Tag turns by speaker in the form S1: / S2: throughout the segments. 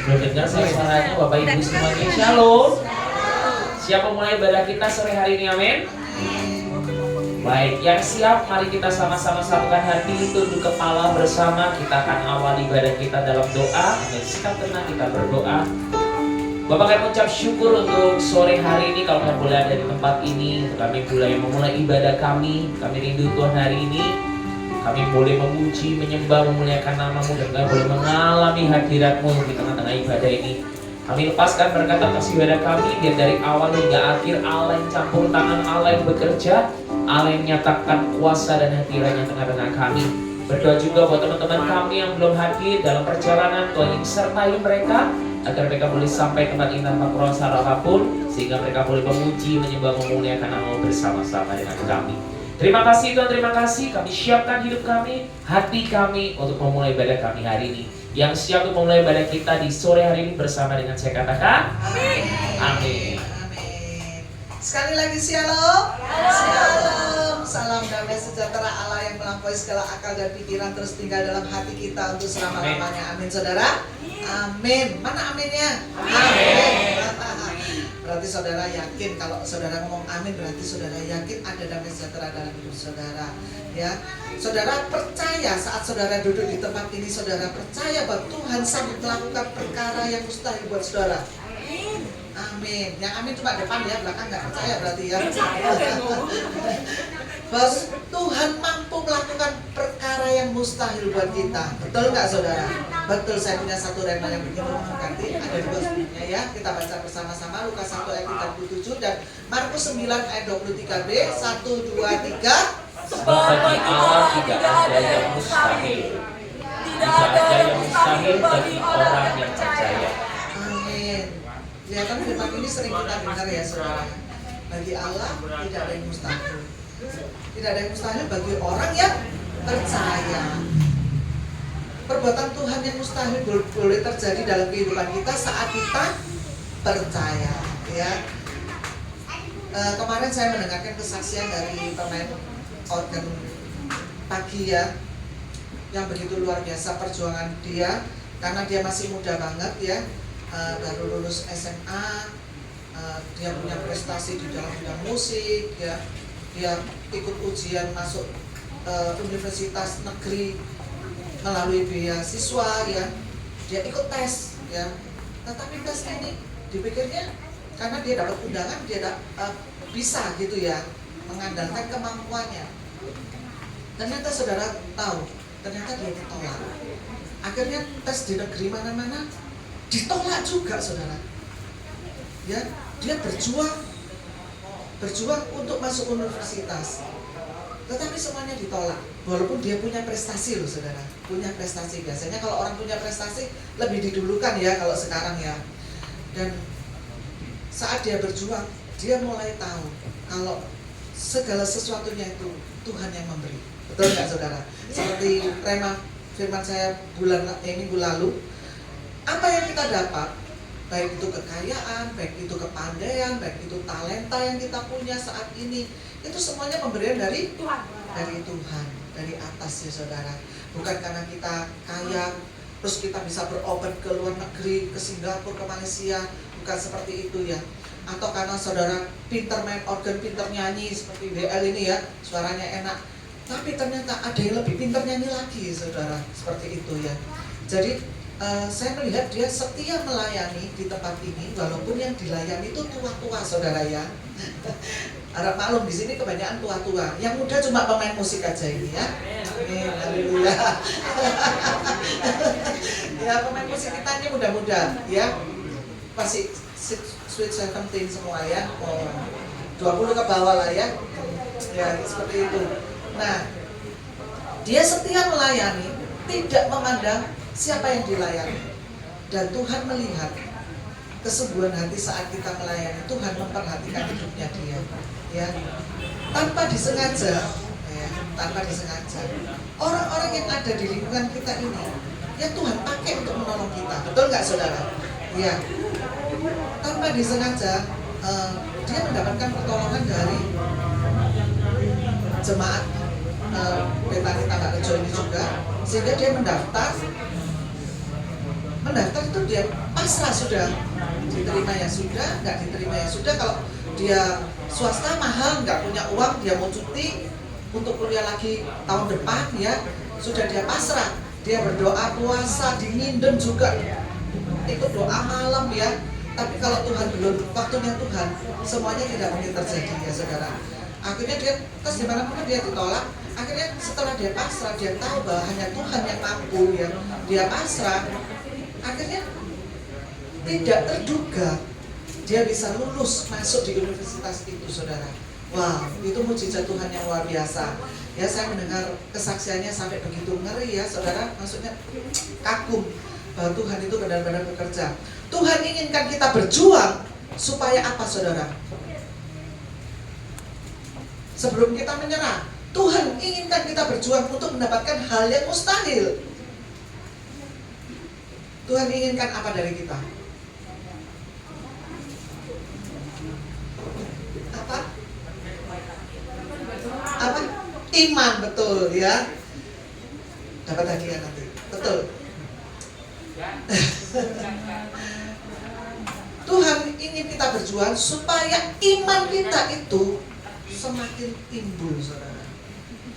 S1: Belum dengar saya suaranya Bapak Ibu semuanya. Shalom. Siap memulai ibadah kita sore hari ini, amin. Baik, yang siap mari kita sama-sama satukan hati, tunduk kepala bersama. Kita akan awali ibadah kita dalam doa. Sikap tenang kita berdoa. Bapak kami ucap syukur untuk sore hari ini kalau kami boleh ada di tempat ini. Kami boleh memulai ibadah kami. Kami rindu Tuhan hari ini. Kami boleh memuji, menyembah, memuliakan nama-Mu, dan kami boleh mengalami hadirat-Mu di tengah-tengah ibadah ini. Kami lepaskan berkat atas ibadah kami, biar dari awal hingga akhir Allah yang campur tangan, Allah yang bekerja, Allah yang menyatakan kuasa dan hadiratnya tengah-tengah kami. Berdoa juga buat teman-teman kami yang belum hadir dalam perjalanan, Tuhan yang sertai mereka, agar mereka boleh sampai tempat ini tanpa kurang apapun, sehingga mereka boleh memuji, menyembah, memuliakan nama-Mu bersama-sama dengan kami. Terima kasih Tuhan, terima kasih. Kami siapkan hidup kami, hati kami untuk memulai ibadah kami hari ini. Yang siap untuk memulai ibadah kita di sore hari ini bersama dengan saya katakan amin. Amin.
S2: Amin. Sekali lagi shalom. Shalom. Salam damai sejahtera Allah yang melampaui segala akal dan pikiran terus tinggal dalam hati kita untuk selama-lamanya. Amin saudara. Amin. Mana aminnya? Amin. Berarti saudara yakin, kalau saudara ngomong amin berarti saudara yakin ada damai sejahtera dalam hidup saudara. Ya, saudara percaya saat saudara duduk di tempat ini, saudara percaya bahwa Tuhan sanggup melakukan perkara yang mustahil buat saudara. Amin. Yang amin cuma depan ya, belakang nggak percaya berarti ya. Bahwa Tuhan mampu melakukan perkara yang mustahil buat kita. Betul nggak saudara? Betul. Saya punya satu rema yang begini mengganti, ada dua sebenarnya ya. Kita baca bersama-sama Lukas 1 ayat 37 dan Markus 9 ayat 23b. 1, 2, 3.
S1: Sebab bagi Allah tidak ada yang mustahil. Tidak ada yang mustahil bagi orang yang percaya.
S2: Amin. Kelihatan firman ini sering kita dengar ya saudara. Bagi Allah tidak ada yang mustahil. Tidak ada yang mustahil bagi orang yang percaya. Perbuatan Tuhan yang mustahil boleh terjadi dalam kehidupan kita saat kita percaya. Ya. Kemarin saya mendengarkan kesaksian dari pemain organ pagi ya, yang begitu luar biasa perjuangan dia, karena dia masih muda banget ya, baru lulus SMA, dia punya prestasi di dalam bidang musik ya, dia ikut ujian masuk universitas negeri melalui beasiswa ya, dia ikut tes ya, tetapi tes ini dipikirnya karena dia dapat undangan dia bisa gitu ya, mengandalkan kemampuannya. Ternyata saudara tahu, ternyata dia ditolak. Akhirnya tes di negeri mana-mana ditolak juga saudara. Ya, dia berjuang untuk masuk universitas. Tetapi semuanya ditolak. Walaupun dia punya prestasi loh saudara, punya prestasi. Biasanya kalau orang punya prestasi lebih didulukan ya kalau sekarang ya. Dan saat dia berjuang, dia mulai tahu kalau segala sesuatunya itu Tuhan yang memberi. Betul nggak saudara? Seperti rema firman saya minggu lalu, apa yang kita dapat, baik itu kekayaan, baik itu kepandaian, baik itu talenta yang kita punya saat ini, itu semuanya pemberian dari Tuhan, dari atas ya saudara. Bukan karena kita kaya, terus kita bisa berobat ke luar negeri, ke Singapura, ke Malaysia, bukan seperti itu ya. Atau karena saudara pintar main organ, pintar nyanyi seperti DL ini ya, suaranya enak, tapi ternyata ada yang lebih pintar nyanyi lagi saudara, seperti itu ya. Jadi saya melihat dia setia melayani di tempat ini, walaupun yang dilayani itu tua-tua saudara ya. Harap maklum di sini kebanyakan tua-tua, yang muda cuma pemain musik aja ini ya. Amin, haleluya. Ya, pemain musik kita ini muda-muda ya, masih sweet 17 semua ya, 20 ke bawah lah ya. Ya seperti itu. Nah, dia setia melayani, tidak memandang siapa yang dilayani. Dan Tuhan melihat kesungguhan hati saat kita melayani. Tuhan memperhatikan hidupnya dia, ya, tanpa disengaja, ya, tanpa disengaja. Orang-orang yang ada di lingkungan kita ini, ya Tuhan pakai untuk menolong kita. Betul nggak saudara? Ya, tanpa disengaja dia mendapatkan pertolongan dari jemaat Betani Tambak Rejo ini juga, sehingga dia mendaftar itu dia pasrah sudah, diterima ya sudah, nggak diterima ya sudah. Kalau dia swasta mahal, nggak punya uang, dia mau cuti untuk kuliah lagi tahun depan ya, sudah dia pasrah. Dia berdoa, puasa, dingin juga, ikut doa malam ya. Tapi kalau Tuhan belum, waktunya Tuhan, semuanya tidak mungkin terjadi ya saudara. Akhirnya dia, terus dimana-mana dia ditolak. Akhirnya setelah dia pasrah, dia tahu bahwa hanya Tuhan yang mampu ya. Dia pasrah, akhirnya tidak terduga dia bisa lulus masuk di universitas itu saudara. Wah, itu mujizat Tuhan yang luar biasa. Ya, saya mendengar kesaksiannya sampai begitu ngeri ya saudara. Maksudnya kagum bahwa Tuhan itu benar-benar bekerja. Tuhan inginkan kita berjuang supaya apa saudara? Sebelum kita menyerah, Tuhan inginkan kita berjuang untuk mendapatkan hal yang mustahil. Tuhan inginkan apa dari kita? Apa? Apa? Iman, betul ya. Dapat hadiah nanti, betul. Tuhan ingin kita berjuang supaya iman kita itu semakin timbul saudara.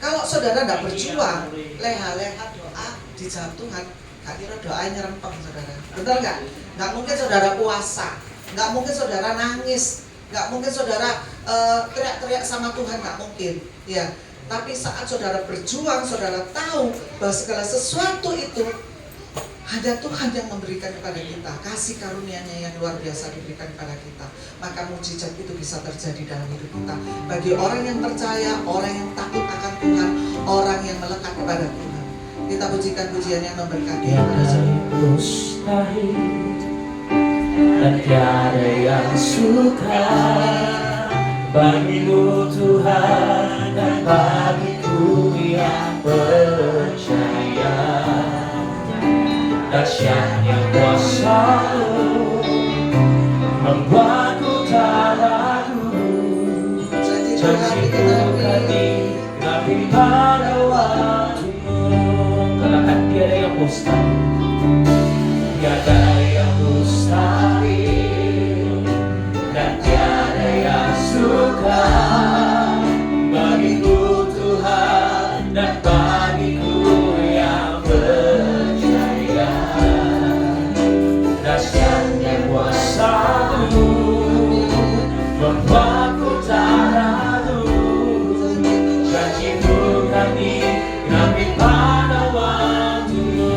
S2: Kalau saudara tidak berjuang, leha-leha doa dijawab Tuhan, gak kira doanya rempeng saudara. Betul nggak? Nggak mungkin saudara puasa, nggak mungkin saudara nangis, nggak mungkin saudara teriak-teriak sama Tuhan, nggak mungkin. Ya, tapi saat saudara berjuang, saudara tahu bahwa segala sesuatu itu hanya Tuhan yang memberikan kepada kita, kasih karunia-Nya yang luar biasa diberikan kepada kita, maka mujizat itu bisa terjadi dalam hidup kita. Bagi orang yang percaya, orang yang takut akan Tuhan, orang yang melekat kepada Tuhan. Kita pujikan pujian yang memberkati.
S1: Yang mustahil dan tiada yang suka bagimu Tuhan dan bagiku yang percaya. Dahsyatnya kuasa-Mu membuatku tak ragu. Janji-Mu kan digenapi pada waktu-Mu. Katakan tiada yang mustahil, tiada yang mustahil dan tiada yang suka bagiku Tuhan dan bagiku yang percaya. Dahsyatnya kuasa-Mu membuatku tak ragu. Janji-Mu kan digenapi pada waktu-Mu.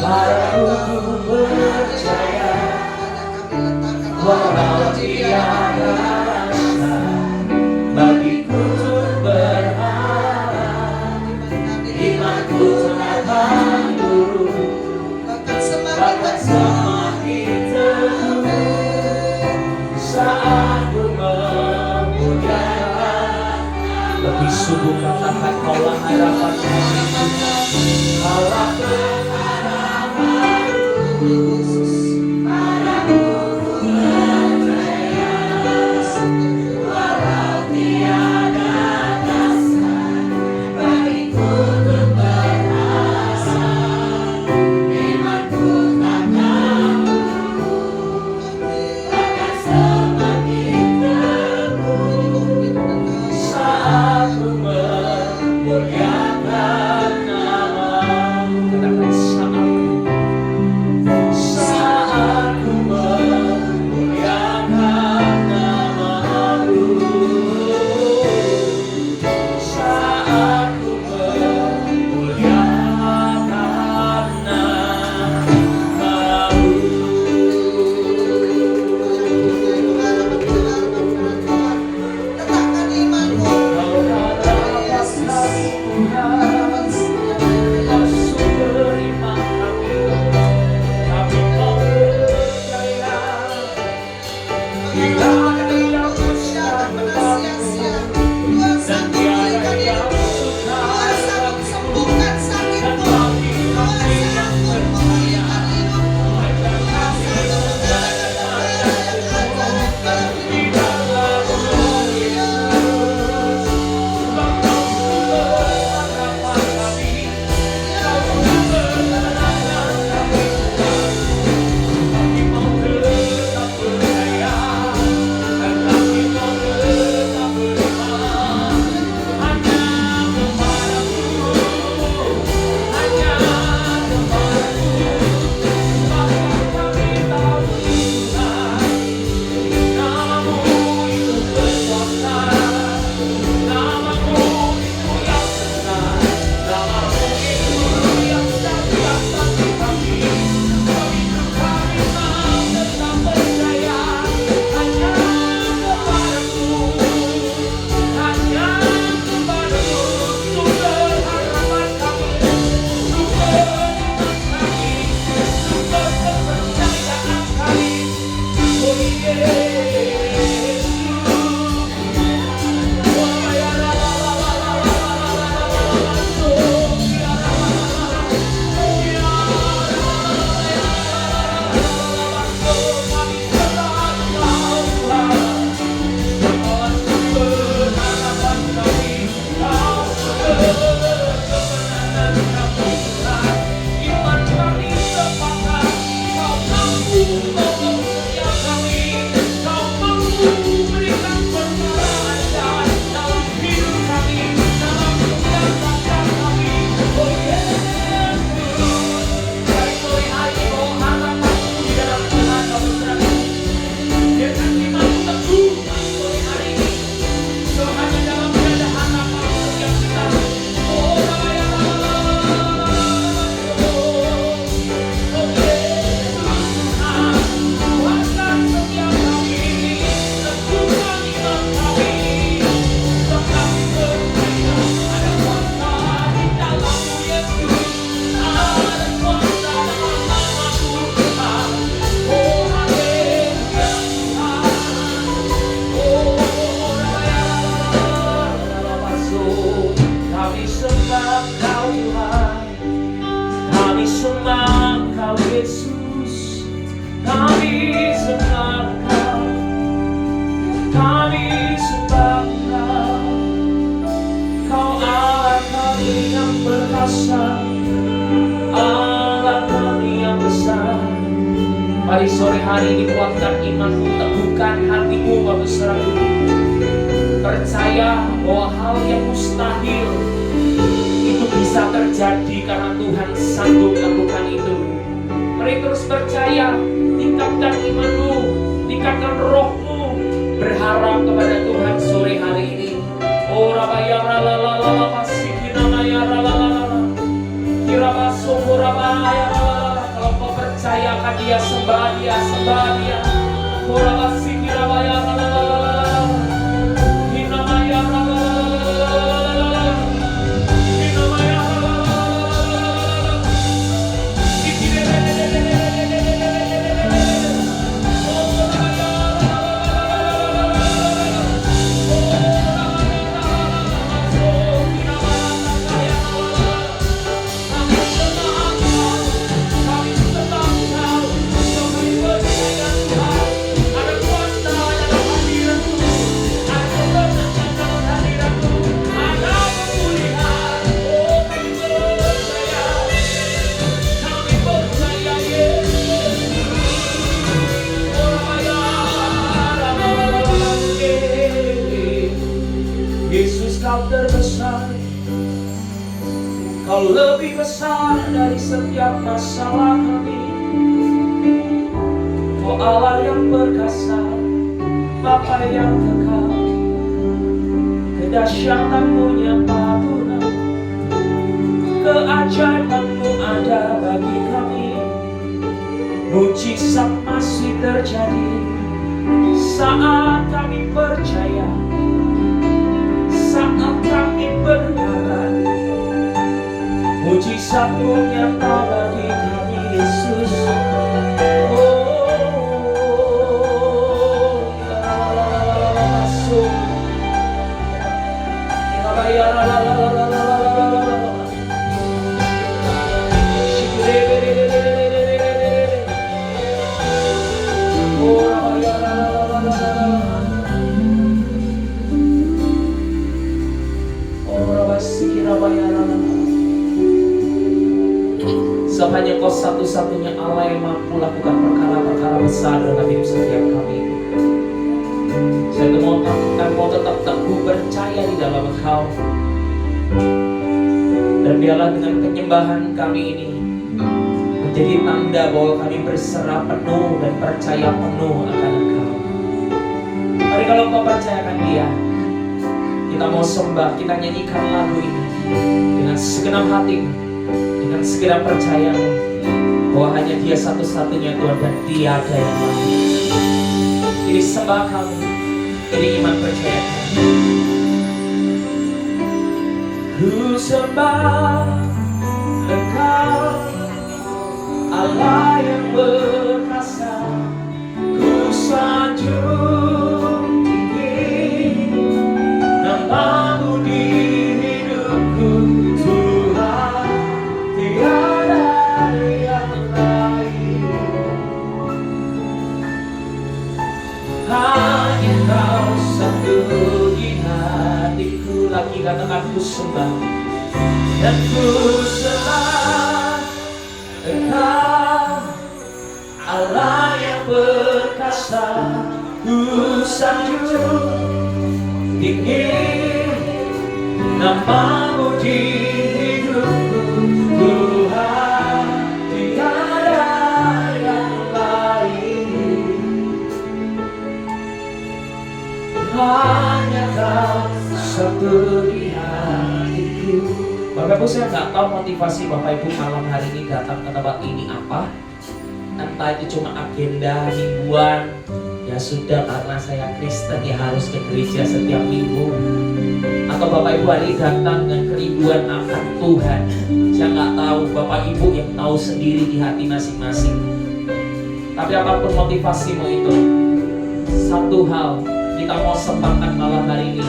S1: Padaku ku percaya, walau tiada rasa, bagiku untuk berharap, imanku akan turun, bahkan semakin teguh saat ku memuliakan. Lebih sungguh katakan kaulah harapan hidupku, kaulah
S2: Yesus.
S1: saat ku memuliakan namamu. Katakan saat ku memuliakan namamu, saat ku memuliakan namamu.
S2: Letakkan imanmu.
S1: Kau harapan kami Tuhan, Kau sumber iman kami mau percaya. Bila ada yang mustahil dan tiada yang sukar, dan bagi kami yang percaya akan kami di dalam Sebab Kau sumber harapan kami, Kau sumber kemenangan kami Tuhan. Kami mau tetap percaya, dan kami mau tetap beriman hanya kepadamu, hanya kepadamu. Bahkan kami tahu Tuhan, namamu itu berkuasa, namamu itu yang benar, namamu itu yang dahsyat bagi kami. Sebab itu kami mau tetap percaya hanya kepadamu, hanya kepadamu, sumber harapan kami, sumber iman kami, sumber kepercayaan kami. Oh Yesus, oh ya la la la la la la la la la la la, oh ya la la la la la, oh ya la la la la la la la, oh kami serahkan Kau Tuhan. Kau sumber harapan kami, Kau sumber kemenangan kami Tuhan. Iman kami sepakat, Kau mampu menolong setiap kami, Kau mampu berikan perkara ajaib dalam hidup kami, dalam setiap langkah kami. Oh Yesus, dari sore hari oh harapanku di dalam Tuhan Kau berserah. Biarkan imanku teguh dari sore hari ini. Kau hanya dalam tiada harapan setiap kita. Oh Rabaya la la la la la la la la. Oh Yesus Tuhan, kuatkan setiap kami, teguhkan iman kami. Sebab kami percaya ada kuasa di dalam-Mu Yesus, ada kuasa dalam nama-Mu Tuhan. Oh haleluya Tuhan. Oh Rabaya la la la la la la la. Kami sembah Kau Tuhan, kami sembah Kau Yesus, kami sembah Kau, kami sembah Kau. Kau Allah kami yang perkasa, Allah kami yang besar. Mari sore hari ini kuatkan imanmu, teguhkan hatimu Bapak Saudara. Percaya bahwa hal yang mustahil itu bisa terjadi karena Tuhan sanggup lakukan itu. Mari terus percaya, tingkatkan imanmu, tingkatkan rohmu, berharap kepada Tuhan sore hari ini. Oh Rabaya la la la la la, Pasikina Maya la la la la la, Kirabaso Rabaya la la la la. dia, sembah dia, sembah dia. Ora sikira bayar Hinamaya Yesus, kau terbesar, kau lebih besar dari setiap masalah kami. Kau Allah yang perkasa, Bapa yang kekal, kedahsyatanmu nyata guna, keajaibanmu ada bagi kami. Mujizat masih terjadi saat kami percaya, saat kami berharap. Mujizatmu nyata bagi kami, Yesus. Sebab hanya Kau satu-satunya Allah yang mampu lakukan perkara-perkara besar dalam hidup setiap kami. Saya mau tetap teguh percaya di dalam Engkau. Dan biarlah dengan penyembahan kami ini menjadi tanda bahwa kami berserah penuh dan percaya penuh akan Engkau. Mari kalau Kau percayakan Dia, kita mau sembah, kita nyanyikan lagu ini dengan segenap hati, dengan segenap percaya bahwa hanya Dia satu-satunya Tuhan dan tiada yang lain. Ini sembah kami, ini iman percaya kami. Ku sembah Engkau, Allah yang berkuasa. Ku sanjung tinggi nama-Mu di hidupku, Tuhan, tiada yang lain. Hanya Kau satu di hatiku. Lagi katakan ku sembah dan ku sembah Engkau, Allah yang perkasa. Ku sanjung tinggi nama-Mu di hidupku, Tuhan, tiada yang lain. Hanya Kau satu di hatiku. Bapak Ibu, saya nggak tahu motivasi Bapak Ibu malam hari ini datang ke tempat ini apa. Entah itu cuma agenda mingguan, ya sudah karena saya Kristen ya harus ke gereja setiap minggu. Atau Bapak Ibu hari ini datang dengan kerinduan akan Tuhan. Saya nggak tahu, Bapak Ibu yang tahu sendiri di hati masing-masing. Tapi apapun motivasimu itu, satu hal kita mau sembahkan malam hari ini.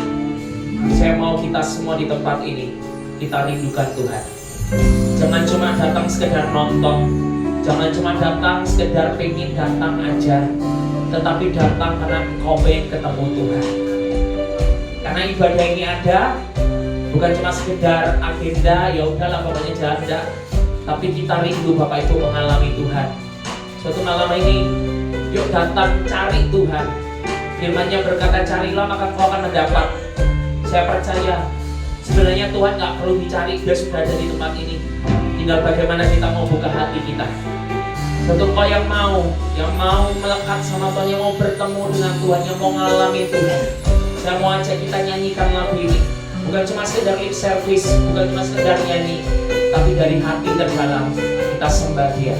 S1: Saya mau kita semua di tempat ini, kita rindukan Tuhan. Jangan cuma datang sekedar nonton, jangan cuma datang sekedar pengen datang aja, tetapi datang karena kau pengen ketemu Tuhan. Karena ibadah ini ada, bukan cuma sekedar agenda, ya udahlah pokoknya jalan, tapi kita rindu Bapak Ibu mengalami Tuhan. Suatu malam ini, yuk datang cari Tuhan. Firman-Nya berkata, carilah maka kau akan mendapat. Saya percaya sebenarnya Tuhan nggak perlu dicari, Dia sudah ada di tempat ini. Tinggal bagaimana kita mau buka hati kita. Untuk kau yang mau melekat sama Tuhan, yang mau bertemu dengan Tuhan, yang mau mengalami Tuhan, saya mau ajak kita nyanyikan lagu ini. Bukan cuma sekedar lip service, bukan cuma sekedar nyanyi, tapi dari hati terdalam kita sembah Dia.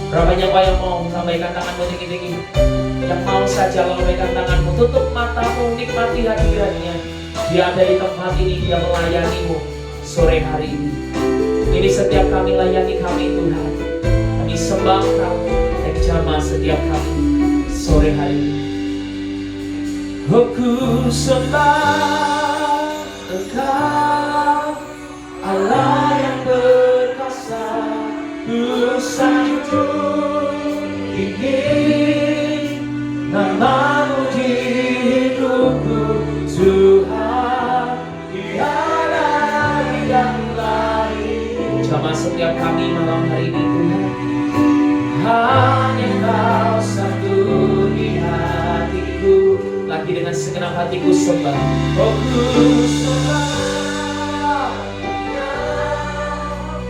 S1: Berapa nyawa yang mau lambaikan tanganmu tinggi-tinggi? Yang mau saja lambaikan tanganmu, tutup matamu, nikmati hadiratnya. Dia ada di tempat ini, dia melayanimu sore hari ini. Ini setiap kami layani kami Tuhan. Kami sembah Kau dan jamah setiap kami sore hari ini. Oh, ku sembah Engkau, Allah yang berkuasa. Ku sanjung tinggi nama-Mu di hidupku, Tuhan, tiada yang lain. Jamah setiap kami malam hari ini Tuhan. Hanya Kau satu di hatiku. Lagi dengan segenap hatiku sembah. Oh, ku sembah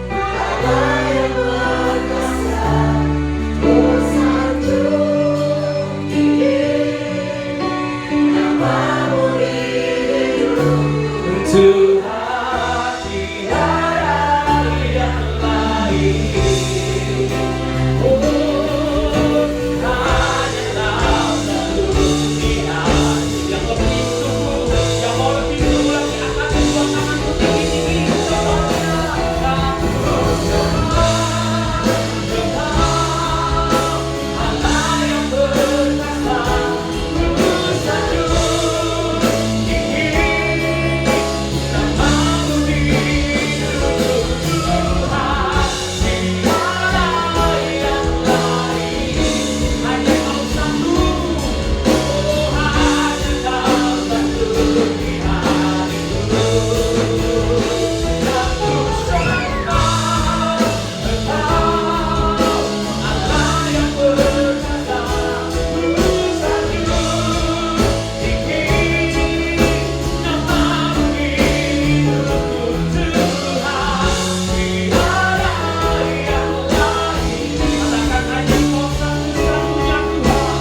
S1: Allah yang berkuasa. Ku sanjung tinggi nama-Mu di hidupku, Tuhan, tiada yang lain. Oh, hanya Kau satu di hati. Yang lebih sungguh, yang mau lebih sungguh lagi, angkat kedua tanganmu tinggi-tinggi. Semuanya Kau sembah Engkau, Allah yang berkuasa. Ku sanjung tinggi nama-Mu di hidupku, Tuhan, tiada yang lain. Hanya Kau satu, oh hanya Kau satu di hatiku. Dan ku sembah Engkau, Allah yang berkuasa. Ku sanjung tinggi nama-Mu di hidupku, Tuhan, tiada yang lain. Katakan hanya Kau satu-satunya Tuhan,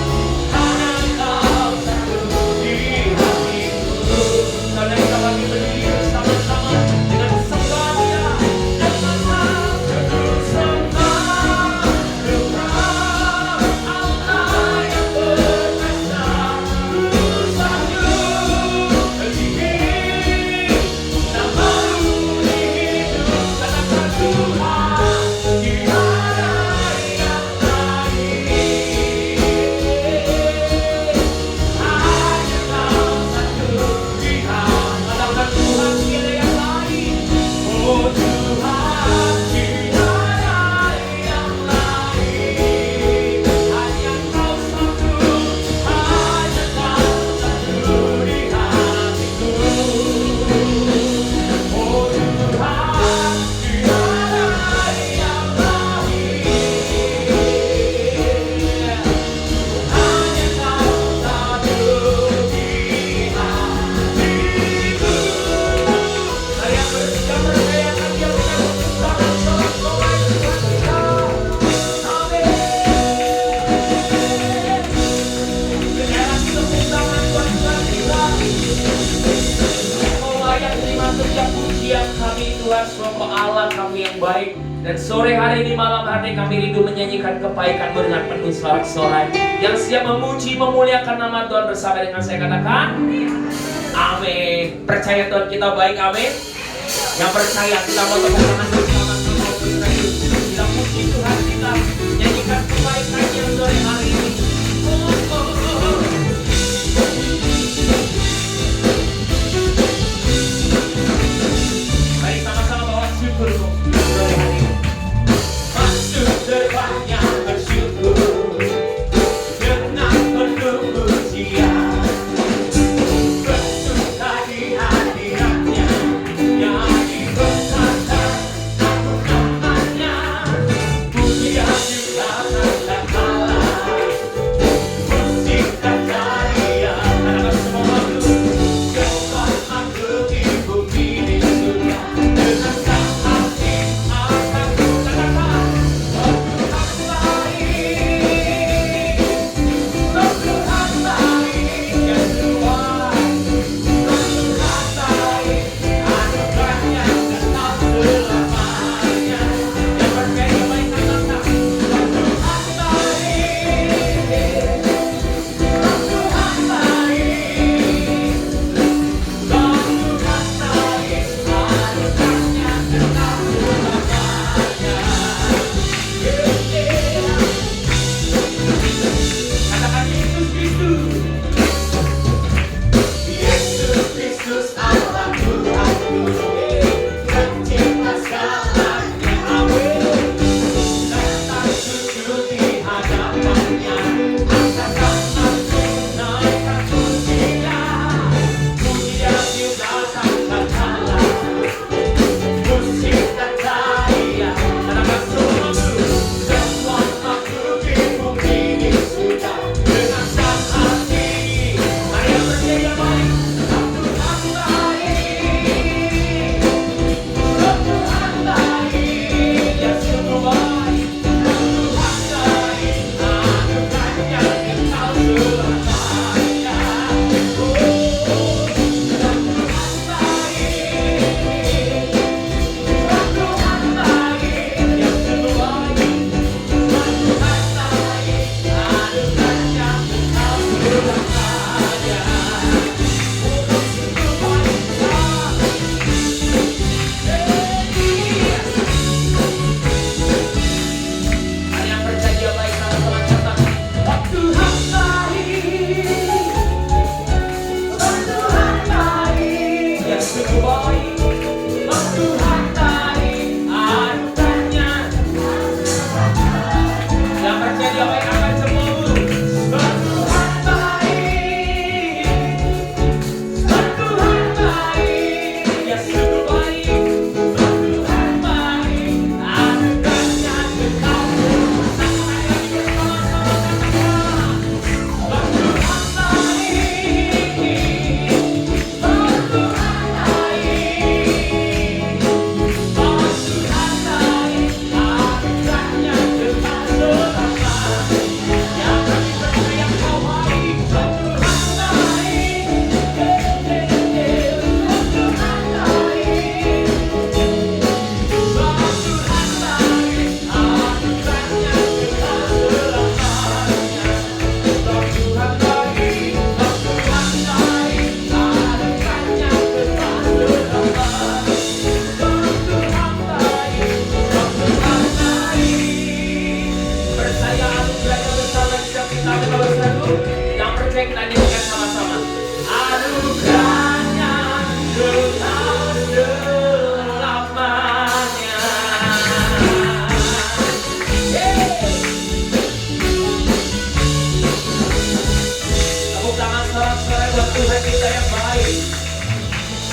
S1: hanya Kau satu di hatiku. Karena kita lagi berdiri bersama-sama dengan sembah Dia dan sembah. Ku sembah Engkau, Allah yang berkuasa. Ku sanjung tinggi nama-Mu di hidup. Katakan Tuhan, tiada yang lain. Hanya Kau satu di hati. Katakan Tuhan, tiada yang lain. Oh Tuhan, tiada yang lain. Hanya Kau satu, hanya Kau satu di hatiku. Oh Tuhan, tiada yang lain. Hanya Kau satu di hatiku. Mari yang bersikap percayakan Dia dengan tangan sorak-sorai Tuhan kita. Amin. Sekarang tepuk tangan buat Tuhan kita. Engkau layak terima setiap pujian kami Tuhan, sebab Kau Allah kami yang baik. Dan sore hari ini, malam hari kami rindu menyanyikan kebaikan-Mu dengan penuh sorak-sorai. Yang siap memuji memuliakan nama Tuhan bersama dengan saya katakan amin. Percaya Tuhan kita baik, amin. Yang percaya kita mau tepuk tangan bersama-sama. Kita puji Tuhan kita, nyanyikan kebaikan-Nya sore hari ini. Oh, oh, oh, oh. Mari sama-sama bawa syukur sore hari ini. Masuk depannya bersyukur dengan penuh pujian, bersuka di hadiratnya, nyanyi bersama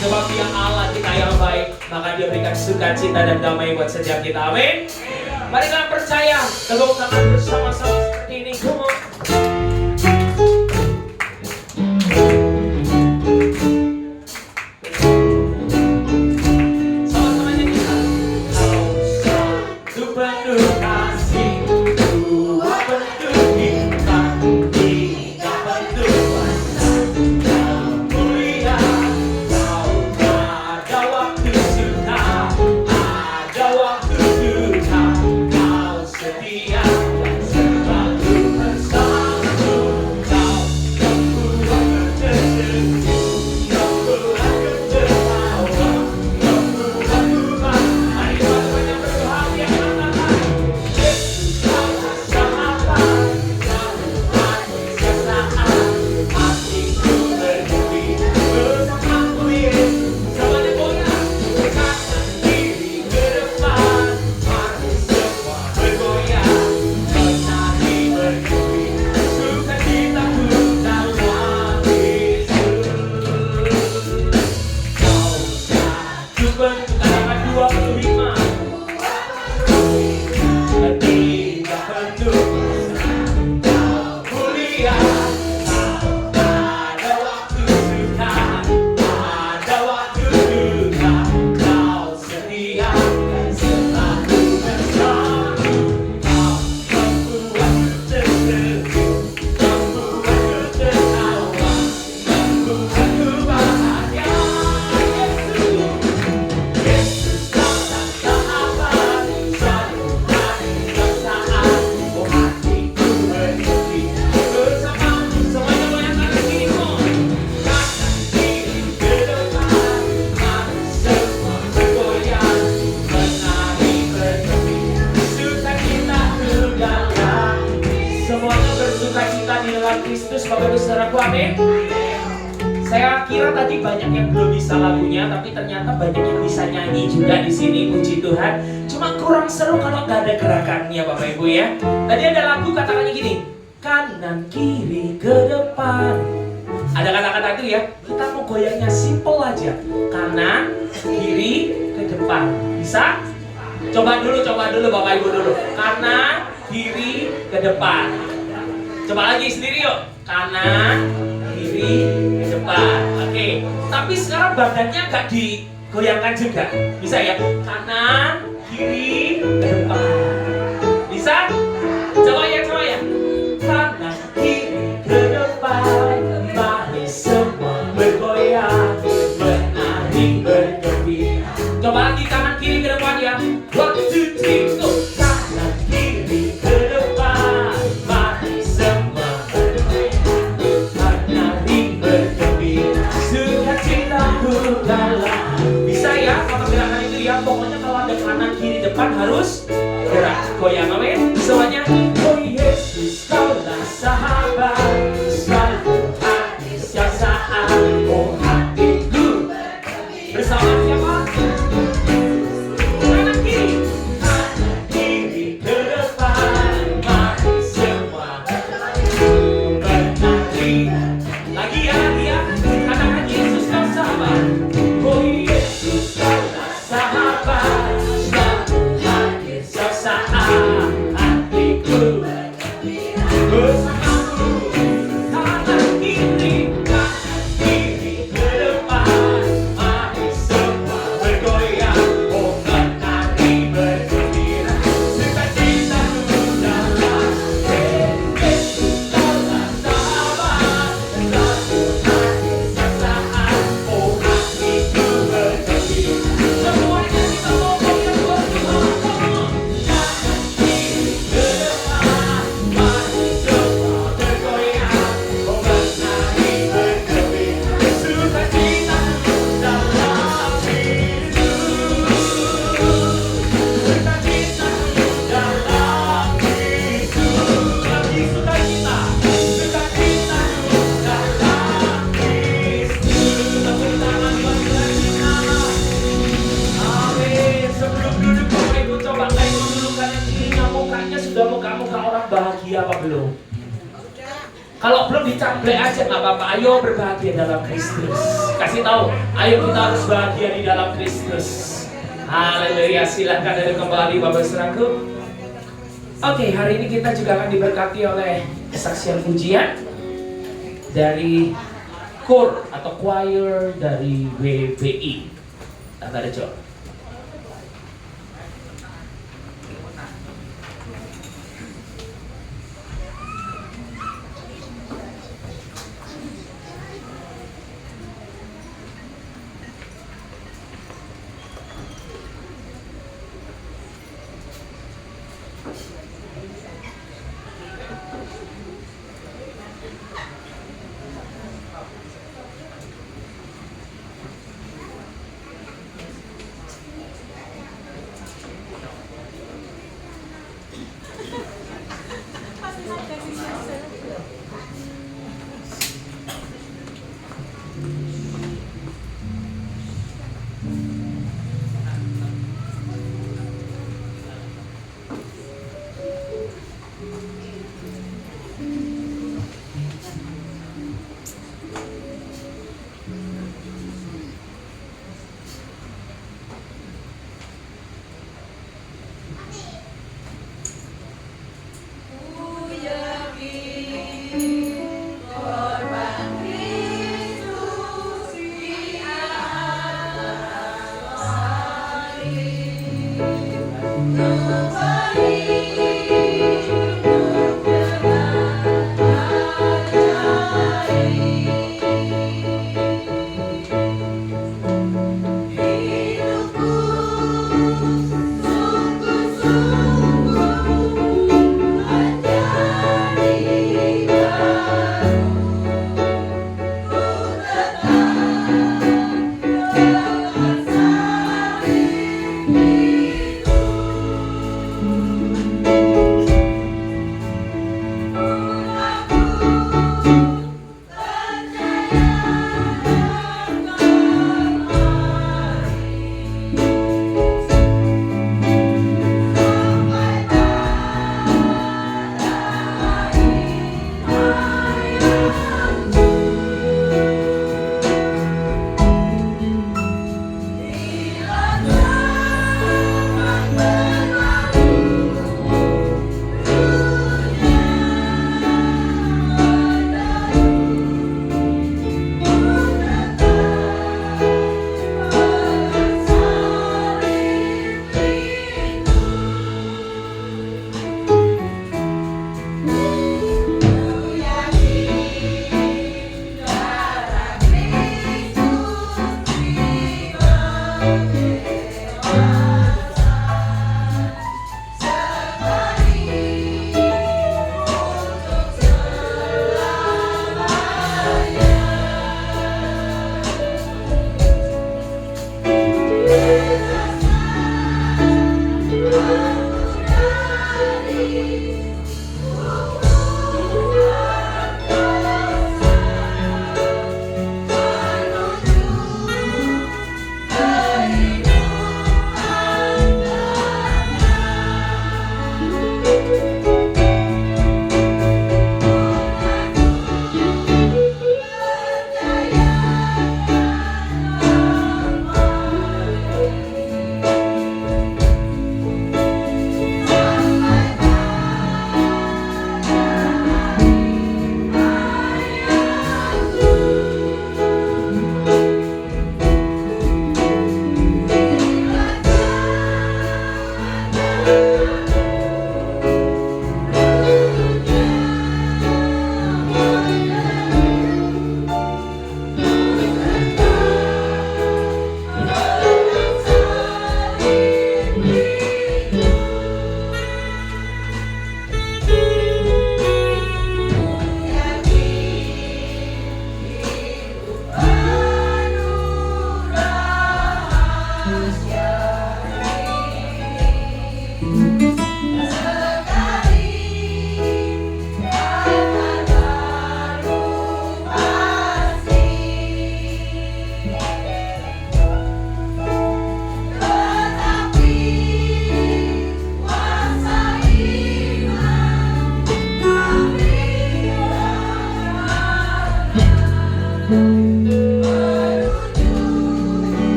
S1: Sebab Dia Allah kita yang baik, maka Dia berikan sukacita dan damai buat setiap kita. Amin. Mari kita percaya, tepuk tangan bersama-sama seperti ini. Come on. Sama-sama nyanyikan. Kau satu penuh kasih, dua penuh hikmat, tiga penuh kuasa, kau mulia, kau ada waktu suka, ada waktu duka, kau setia dan selalu bersamaku, kau membuat tersenyum, membuat tertawa, membuatku bangga. Mari semuanya berbahagia katakan, Yesus adalah sahabat, selalu ada saat hatiku berdiri bersamaku Yesus. Semuanya goyang, kanan kiri ke depan, mari semua bergoyang, menari berdiri, sukacitaku dalam Yesus. Kau satu bentuk katakan dua penuh hikmat, tiga penuh kuasa, kau mulia, kau ada waktu suka, ada waktu duka, kau setia dan selalu bersamaku, kau membuatku tersenyum, membuatku tertawa, membuatku bahagia. Yesus adalah sahabat, selalu ada saat oh hatiku berdiri bersamamu. Semuanya goyang kanan kiri, kanan kiri ke depan, mari semua bergoyang, menari berdiri, sukacitaku dalam. Semuanya bersukacita di dalam Kristus, Bapak Ibu Saudaraku, amin. Saya kira tadi banyak yang belum bisa lagunya, tapi ternyata banyak yang bisa nyanyi juga di sini, puji Tuhan. Cuma kurang seru kalau nggak ada gerakannya, Bapak Ibu ya. Tadi ada lagu katakannya gini, kanan kiri ke depan. Ada kata-kata itu ya. Kita mau goyangnya simple aja. Kanan, kiri, ke depan. Bisa? Coba dulu Bapak Ibu dulu. Kanan, kiri, ke depan. Coba lagi sendiri yuk. Kanan, kiri, ke depan. Oke. Tapi sekarang badannya agak digoyangkan juga. Bisa ya? Kanan, kiri, ke depan. Bisa? Coba ya. Kanan, kiri, ke depan. Mari semua bergoyang, menari bergembira. Coba lagi kanan, kiri, ke depan ya. 1, 2, 3, go. Kanan, kiri, ke depan. Mari semua bergoyang, menari bergembira, sukacitaku dalam. Bisa ya, kalau gerakan itu ya. Pokoknya kalau ada kanan, kiri, depan harus gerak. Goyang, amin. Semuanya. Oh Yesus, kaulah sahabat, selalu hadir setiap saat. Oh hatiku bersama siapa? Kanan kiri ke depan, mari semua menari. Lagi ya, katakan Yesus kau sahabat. Oh Yesus kaulah sahabat, selalu hadir setiap saat. Hatiku bersamamu, kanan kiri ke depan, mari semua bergoyang, oh menari bergembira, sukacitaku dalam. Yesus kaulah sahabat, selalu hadir setiap saat. Oh hatiku bergembira. Semuanya kita mau goyang bersama. Kanan kiri ke depan, mari semua bergoyang, oh menari bergembira, sukacitaku dalam Kristus, sukacitaku dalam Kristus. Lagi sukacitaku dalam Kristus. Tepuk tangan buat sukacita. Amin. Sebelum duduk Bapak Ibu coba tengok dulu kanan kirinya, mukanya sudah muka-muka orang bahagia apa belum? Kalau belum dicaplek aja nggak apa-apa. Ayo berbahagia dalam Kristus. Kasih tahu, ayo kita harus bahagia di dalam Kristus. Haleluya, silakan ada kembali Bapak Saudaraku. Oke, hari ini kita juga akan diberkati oleh kesaksian pujian dari KOR atau choir dari WBI. Tanda Rejo.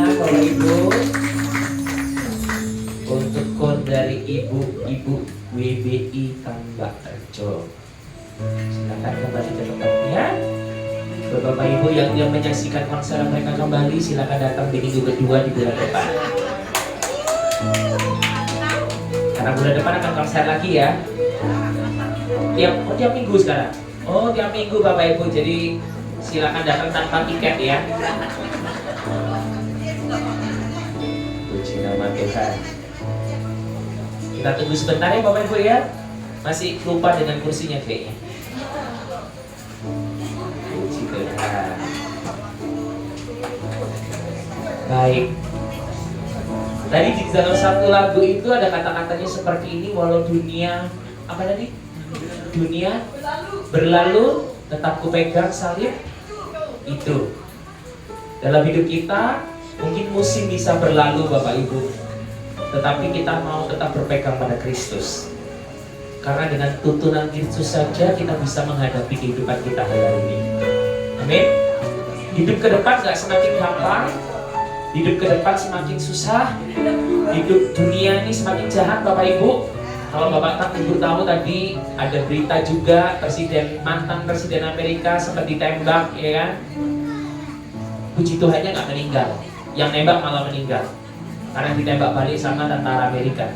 S1: Bapak Ibu. Untuk kode dari ibu-ibu WBI Tambak Rejo. Silakan kembali ke tempatnya. Bapak Ibu yang menyaksikan konser mereka kembali, silakan datang di minggu kedua di bulan depan. Karena bulan depan akan konser lagi ya. Tiap minggu sekarang. Oh, tiap minggu Bapak Ibu. Jadi silakan datang tanpa tiket ya. Puji nama Tuhan. Kita tunggu sebentar ya Bapak Ibu ya. Masih lupa dengan kursinya kayaknya. Puji Tuhan. Baik. Tadi di dalam satu lagu itu ada kata-katanya seperti ini, walau dunia apa tadi? Dunia berlalu, tetap kupegang salib itu. Dalam hidup kita mungkin musim bisa berlalu Bapak Ibu, tetapi kita mau tetap berpegang pada Kristus. Karena dengan tuntunan Kristus saja kita bisa menghadapi kehidupan kita hari ini. Amin. Hidup ke depan gak semakin gampang, hidup ke depan semakin susah, hidup dunia ini semakin jahat Bapak Ibu. Kalau Bapak Ibu tahu tadi ada berita juga mantan presiden Amerika sempat ditembak, ya kan? Puji Tuhannya nggak meninggal, yang nembak malah meninggal karena ditembak balik sama tentara Amerika.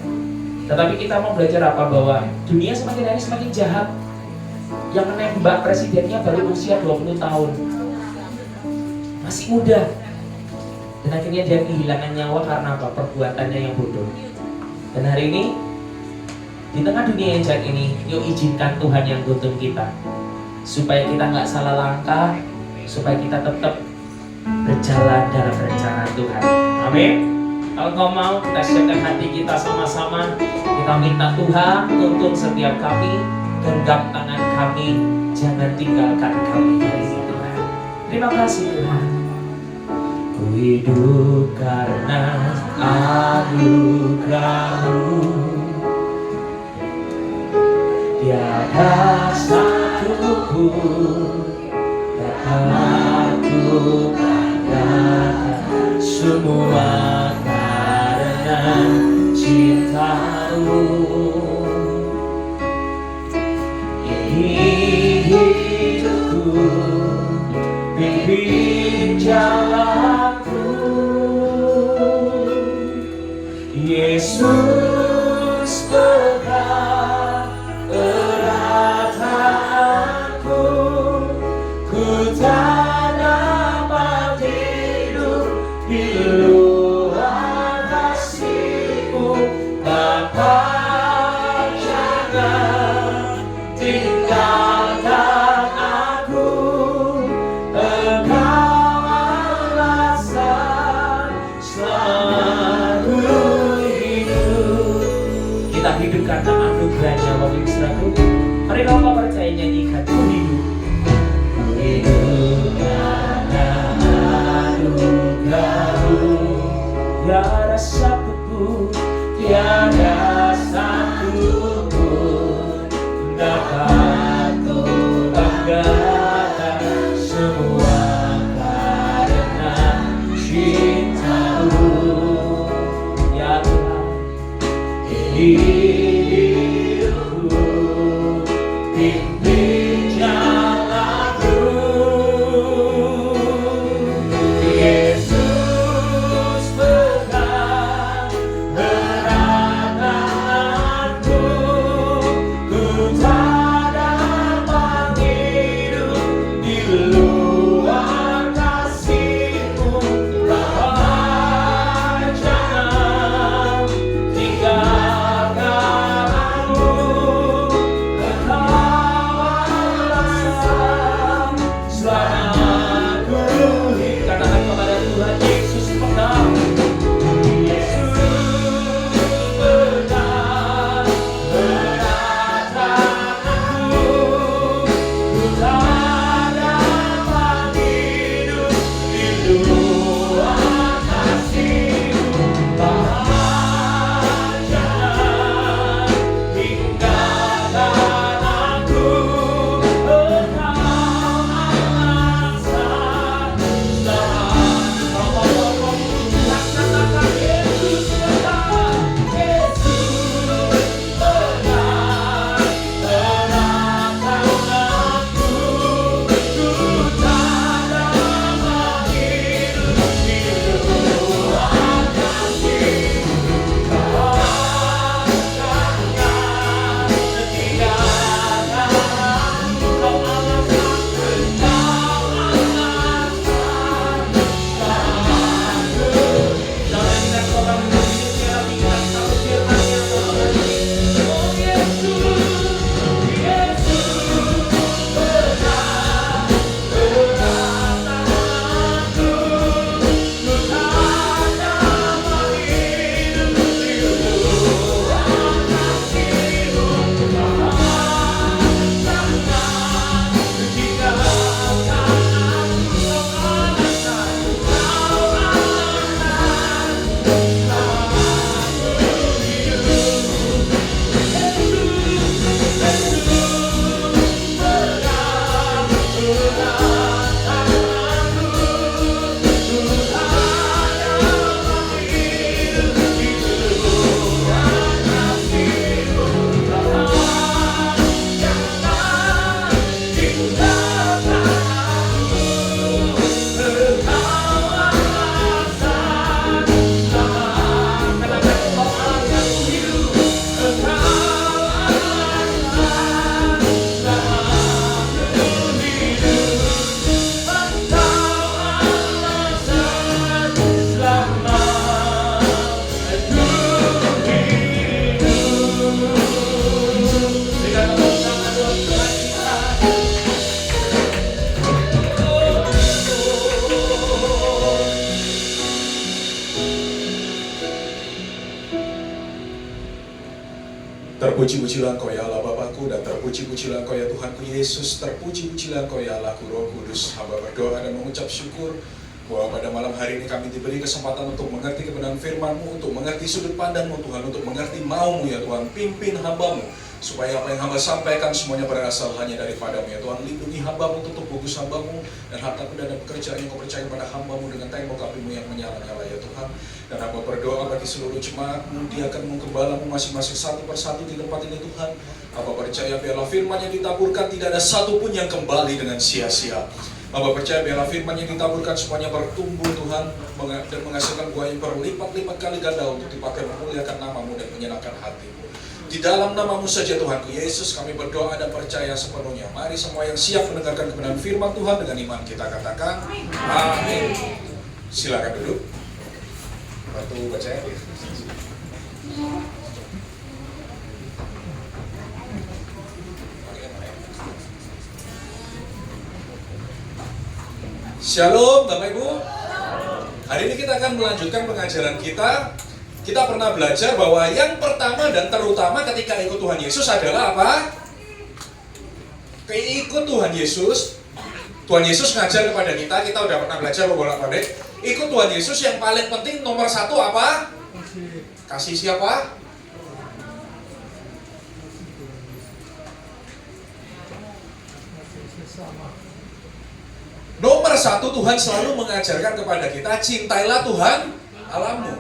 S1: Tetapi kita mau belajar apa? Bahwa dunia semakin hari semakin jahat. Yang menembak presidennya baru usia 20 tahun, masih muda, dan akhirnya dia kehilangan nyawa karena apa? Perbuatannya yang bodoh. Dan hari ini di tengah dunia yang jahat ini, yuk izinkan Tuhan yang tuntun kita, supaya kita nggak salah langkah, supaya kita tetap berjalan dalam rencana Tuhan. Amin. Kalau kau mau, kita siapkan hati kita sama-sama. Kita minta Tuhan tuntun setiap kami, genggam tangan kami, jangan tinggalkan kami hari ini Tuhan. Terima kasih Tuhan. Ku hidup karena anugerah-Mu. Tiada satu pun dapat ku katakan, semua karena cinta-Mu. Ini hidupku, pimpin jalanku, Yesus pegang erat tanganku, ku tak dapat hidup di luar kasih-Mu. Bapa, jangan tinggalkan aku, Engkau alasan selalu hidup. Kita hidup karena anugerah-Nya Bapak Ibu Saudaraku. Mari kalau percaya nyanyikan, ku hidup. Ku hidup karena anugerah-Mu. Tiada satu pun, tiada satu pun dapat ku banggakan, semua karena cinta-Mu. Ya Tuhan, hidupku, pimpin jalanku, Yesus pegang erat tanganku, ku tak dapat hidup di luar kasih-Mu. Bapa, jangan tinggalkan aku, Engkau alasan selamatku. Katakan kepada Tuhan, Yesus pegang, Yesus pegang erat tanganku, ku tak dapat hidup di luar kasih-Mu. Bapa, jangan tinggalkan aku, Engkau alasan selamatku.
S3: Terpuji-pujilah Engkau ya Allah Bapakku, dan terpuji-pujilah Engkau ya Tuhanku Yesus. Terpuji-pujilah Engkau ya Allahku Roh Kudus. Hamba berdoa dan mengucap syukur bahwa pada malam hari ini kami diberi kesempatan untuk mengerti kebenaran firman-Mu, untuk mengerti sudut pandang-Mu Tuhan, untuk mengerti mau-Mu ya Tuhan. Pimpin hamba-Mu, supaya apa yang hamba sampaikan semuanya berasal hanya daripada-Mu ya Tuhan. Lindungi hamba-Mu, tutup bungkus hamba-Mu, dan harta benda dan pekerjaan yang Kau percaya pada hamba-Mu dengan tembok api-Mu yang menyala-nyala ya Tuhan. Dan hamba berdoa bagi seluruh jemaat-Mu, diakan-Mu, gembala-Mu masing-masing satu persatu di tempat ini Tuhan. Hamba percaya biarlah firman yang ditaburkan tidak ada satupun yang kembali dengan sia-sia. Hamba percaya biarlah firman yang ditaburkan semuanya bertumbuh Tuhan, dan menghasilkan buah yang berlipat-lipat kali ganda untuk dipakai memuliakan nama-Mu dan menyenangkan hati-Mu. Di dalam nama-Mu saja Tuhanku Yesus kami berdoa dan percaya sepenuhnya. Mari semua yang siap mendengarkan kebenaran firman Tuhan dengan iman kita katakan amin. Silakan duduk. Bantu baca ya. Shalom Bapak Ibu. Hari ini kita akan melanjutkan pengajaran kita. Kita pernah belajar bahwa yang pertama dan terutama ketika ikut Tuhan Yesus adalah apa? Ikut Tuhan Yesus. Tuhan Yesus ngajar kepada kita udah pernah belajar bolak-balik. Ikut Tuhan Yesus yang paling penting nomor satu apa? Kasih siapa? Nomor satu, Tuhan selalu mengajarkan kepada kita, cintailah Tuhan Allahmu.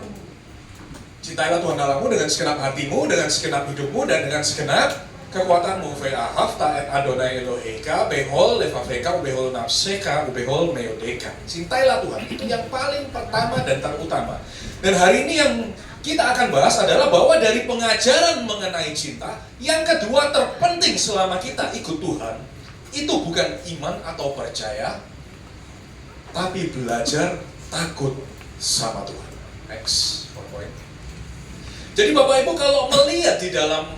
S3: Cintailah Tuhan Allahmu dengan segenap hatimu, dengan segenap hidupmu, dan dengan segenap kekuatanmu. Ve'ahavta et Adonai Eloheka, behol levaveka, ubehol nafseka, ubehol meodeka. Cintailah Tuhan, itu yang paling pertama dan terutama. Dan hari ini yang kita akan bahas adalah bahwa dari pengajaran mengenai cinta, yang kedua terpenting selama kita ikut Tuhan, itu bukan iman atau percaya, tapi belajar takut sama Tuhan. Next, point. Jadi Bapak Ibu kalau melihat di dalam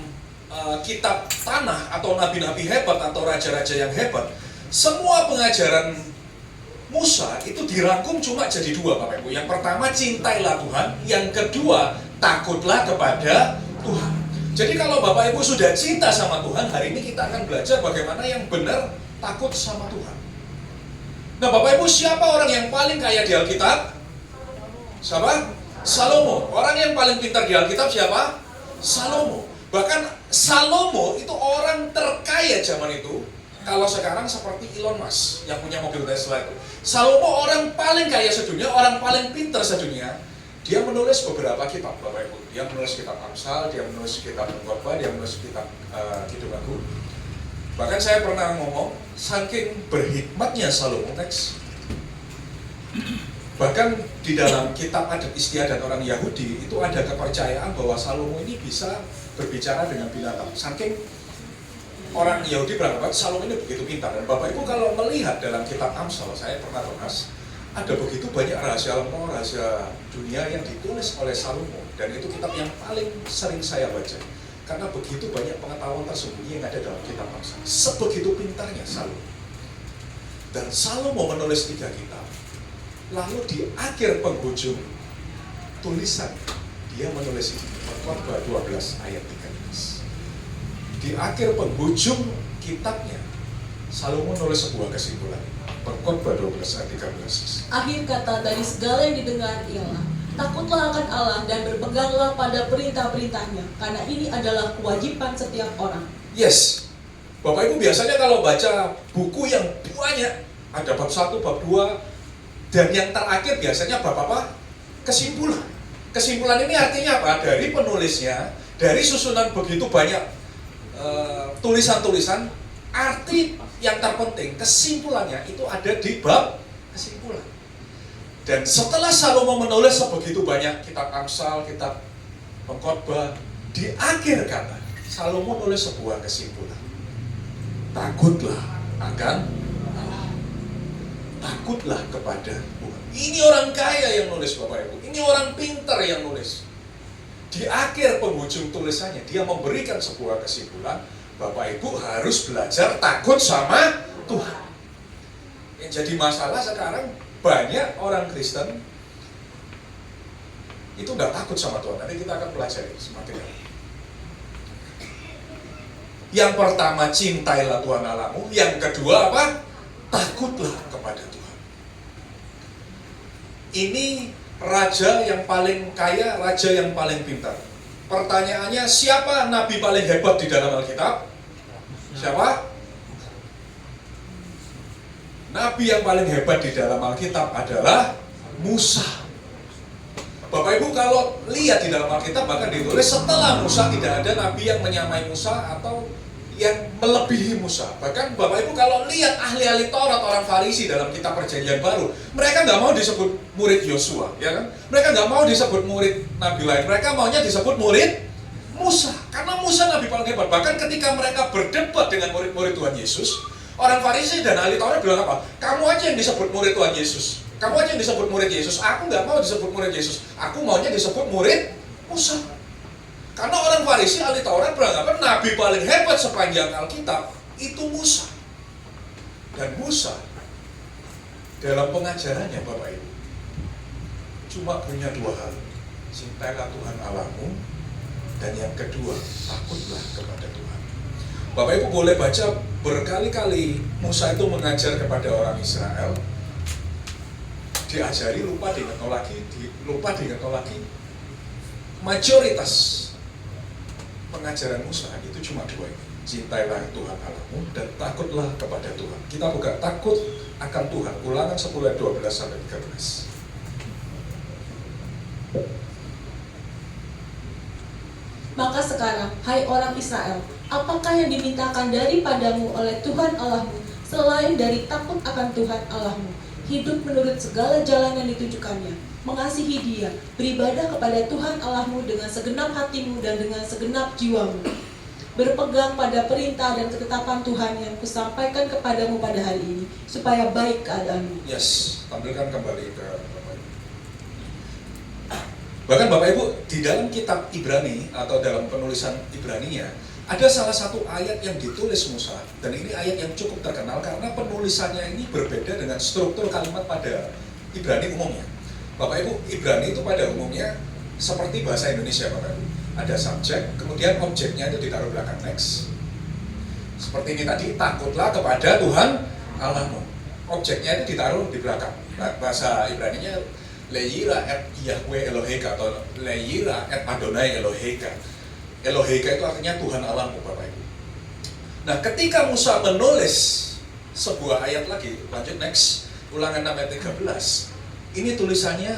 S3: kitab tanah atau nabi-nabi hebat atau raja-raja yang hebat, semua pengajaran Musa itu dirangkum cuma jadi dua Bapak Ibu. Yang pertama cintailah Tuhan, yang kedua takutlah kepada Tuhan. Jadi kalau Bapak Ibu sudah cinta sama Tuhan, hari ini kita akan belajar bagaimana yang benar takut sama Tuhan. Nah Bapak Ibu, siapa orang yang paling kaya di Alkitab? Siapa? Salomo. Orang yang paling pintar di Alkitab siapa? Salomo. Bahkan Salomo itu orang terkaya zaman itu. Kalau sekarang seperti Elon Musk yang punya mobil Tesla itu. Salomo orang paling kaya sedunia, orang paling pintar sedunia. Dia menulis beberapa kitab Bapak Ibu. Dia menulis kitab Amsal, dia menulis kitab Pengkhotbah, dia menulis kitab Kidung Agung. Bahkan saya pernah ngomong, saking berhikmatnya Salomo, next. Bahkan di dalam kitab adat istiadat orang Yahudi itu ada kepercayaan bahwa Salomo ini bisa berbicara dengan binatang. Saking orang Yahudi beranggapan Salomo ini begitu pintar. Dan Bapak Ibu kalau melihat dalam kitab Amsal, saya pernah bahas, ada begitu banyak rahasia lemah, rahasia dunia yang ditulis oleh Salomo. Dan itu kitab yang paling sering saya baca. Karena begitu banyak pengetahuan tersembunyi yang ada dalam kitab Amsal. Sebegitu pintarnya Salomo. Dan Salomo menulis 3 kitab. Lalu di akhir penghujung tulisan, dia menulis ini, Pengkhotbah 12 ayat 13. Di akhir penghujung kitabnya, Salomo menulis sebuah kesimpulan. Pengkhotbah 12 ayat 13.
S4: Akhir kata dari segala yang didengar ialah, takutlah akan Allah dan berpeganglah pada perintah-perintahnya, karena ini adalah kewajiban setiap orang.
S3: Yes, Bapak Ibu biasanya kalau baca buku yang banyak, ada bab 1, bab 2, dan yang terakhir biasanya bab apa? Kesimpulan. Kesimpulan ini artinya apa? Dari penulisnya, dari susunan begitu banyak tulisan-tulisan, arti yang terpenting, kesimpulannya itu ada di bab kesimpulan. Dan setelah Salomo menulis sebegitu banyak kitab Amsal, kitab Pengkhotbah, di akhir kata Salomo menulis sebuah kesimpulan. Takutlah akan Allah. Takutlah kepada Tuhan. Ini orang kaya yang nulis Bapak Ibu. Ini orang pintar yang nulis. Di akhir penghujung tulisannya dia memberikan sebuah kesimpulan, Bapak Ibu harus belajar takut sama Tuhan. Yang jadi masalah sekarang banyak orang Kristen itu tidak takut sama Tuhan. Nanti kita akan pelajari semakin lama. Yang pertama, cintailah Tuhan Allahmu. Yang kedua apa? Takutlah kepada Tuhan. Ini raja yang paling kaya, raja yang paling pintar. Pertanyaannya, siapa nabi paling hebat di dalam Alkitab? Siapa? Nabi yang paling hebat di dalam Alkitab adalah Musa. Bapak Ibu kalau lihat di dalam Alkitab bahkan ditulis setelah Musa tidak ada nabi yang menyamai Musa atau yang melebihi Musa. Bahkan Bapak Ibu kalau lihat ahli-ahli Taurat, orang Farisi dalam kitab Perjanjian Baru, mereka nggak mau disebut murid Yosua, ya kan? Mereka nggak mau disebut murid nabi lain, mereka maunya disebut murid Musa. Karena Musa nabi paling hebat. Bahkan ketika mereka berdebat dengan murid-murid Tuhan Yesus, orang Farisi dan ahli Taurat bilang apa? Kamu aja yang disebut murid Tuhan Yesus. Kamu aja yang disebut murid Yesus. Aku nggak mau disebut murid Yesus. Aku maunya disebut murid Musa. Karena orang Farisi, ahli Taurat beranggapan nabi paling hebat sepanjang Alkitab itu Musa. Dan Musa dalam pengajarannya Bapak Ibu cuma punya dua hal. Cintailah Tuhan Allahmu, dan yang kedua, takutlah kepada Tuhan. Bapak Ibu boleh baca berkali-kali Musa itu mengajar kepada orang Israel. Diajari lupa diingat lagi. Mayoritas pengajaran Musa itu cuma dua ini. Cintailah Tuhan Allahmu dan takutlah kepada Tuhan. Kita bukan takut akan Tuhan. Ulangan 10 ayat 12 sampai 13.
S4: Maka sekarang, hai orang Israel, apakah yang dimintakan daripadamu oleh Tuhan Allahmu selain dari takut akan Tuhan Allahmu, hidup menurut segala jalan yang ditunjukkannya, mengasihi Dia, beribadah kepada Tuhan Allahmu dengan segenap hatimu dan dengan segenap jiwamu, berpegang pada perintah dan ketetapan Tuhan yang kusampaikan kepadamu pada hari ini, supaya baik keadaanmu.
S3: Yes, tampilkan kembali ke Bapak Ibu. Bahkan Bapak Ibu, di dalam kitab Ibrani atau dalam penulisan Ibraninya, ada salah satu ayat yang ditulis Musa, dan ini ayat yang cukup terkenal karena penulisannya ini berbeda dengan struktur kalimat pada Ibrani umumnya. Bapak Ibu, Ibrani itu pada umumnya seperti bahasa Indonesia Bapak Ibu. Ada subjek, kemudian objeknya itu ditaruh belakang next. Seperti ini tadi, takutlah kepada Tuhan Allahmu. Objeknya itu ditaruh di belakang. Bahasa Ibraninya Leira et Yahweh Eloheka atau Leira et Adonai Eloheka. Eloheka itu artinya Tuhan Allahmu Bapak Ibu. Nah ketika Musa menulis sebuah ayat lagi, lanjut next, Ulangan 6 ayat 13, ini tulisannya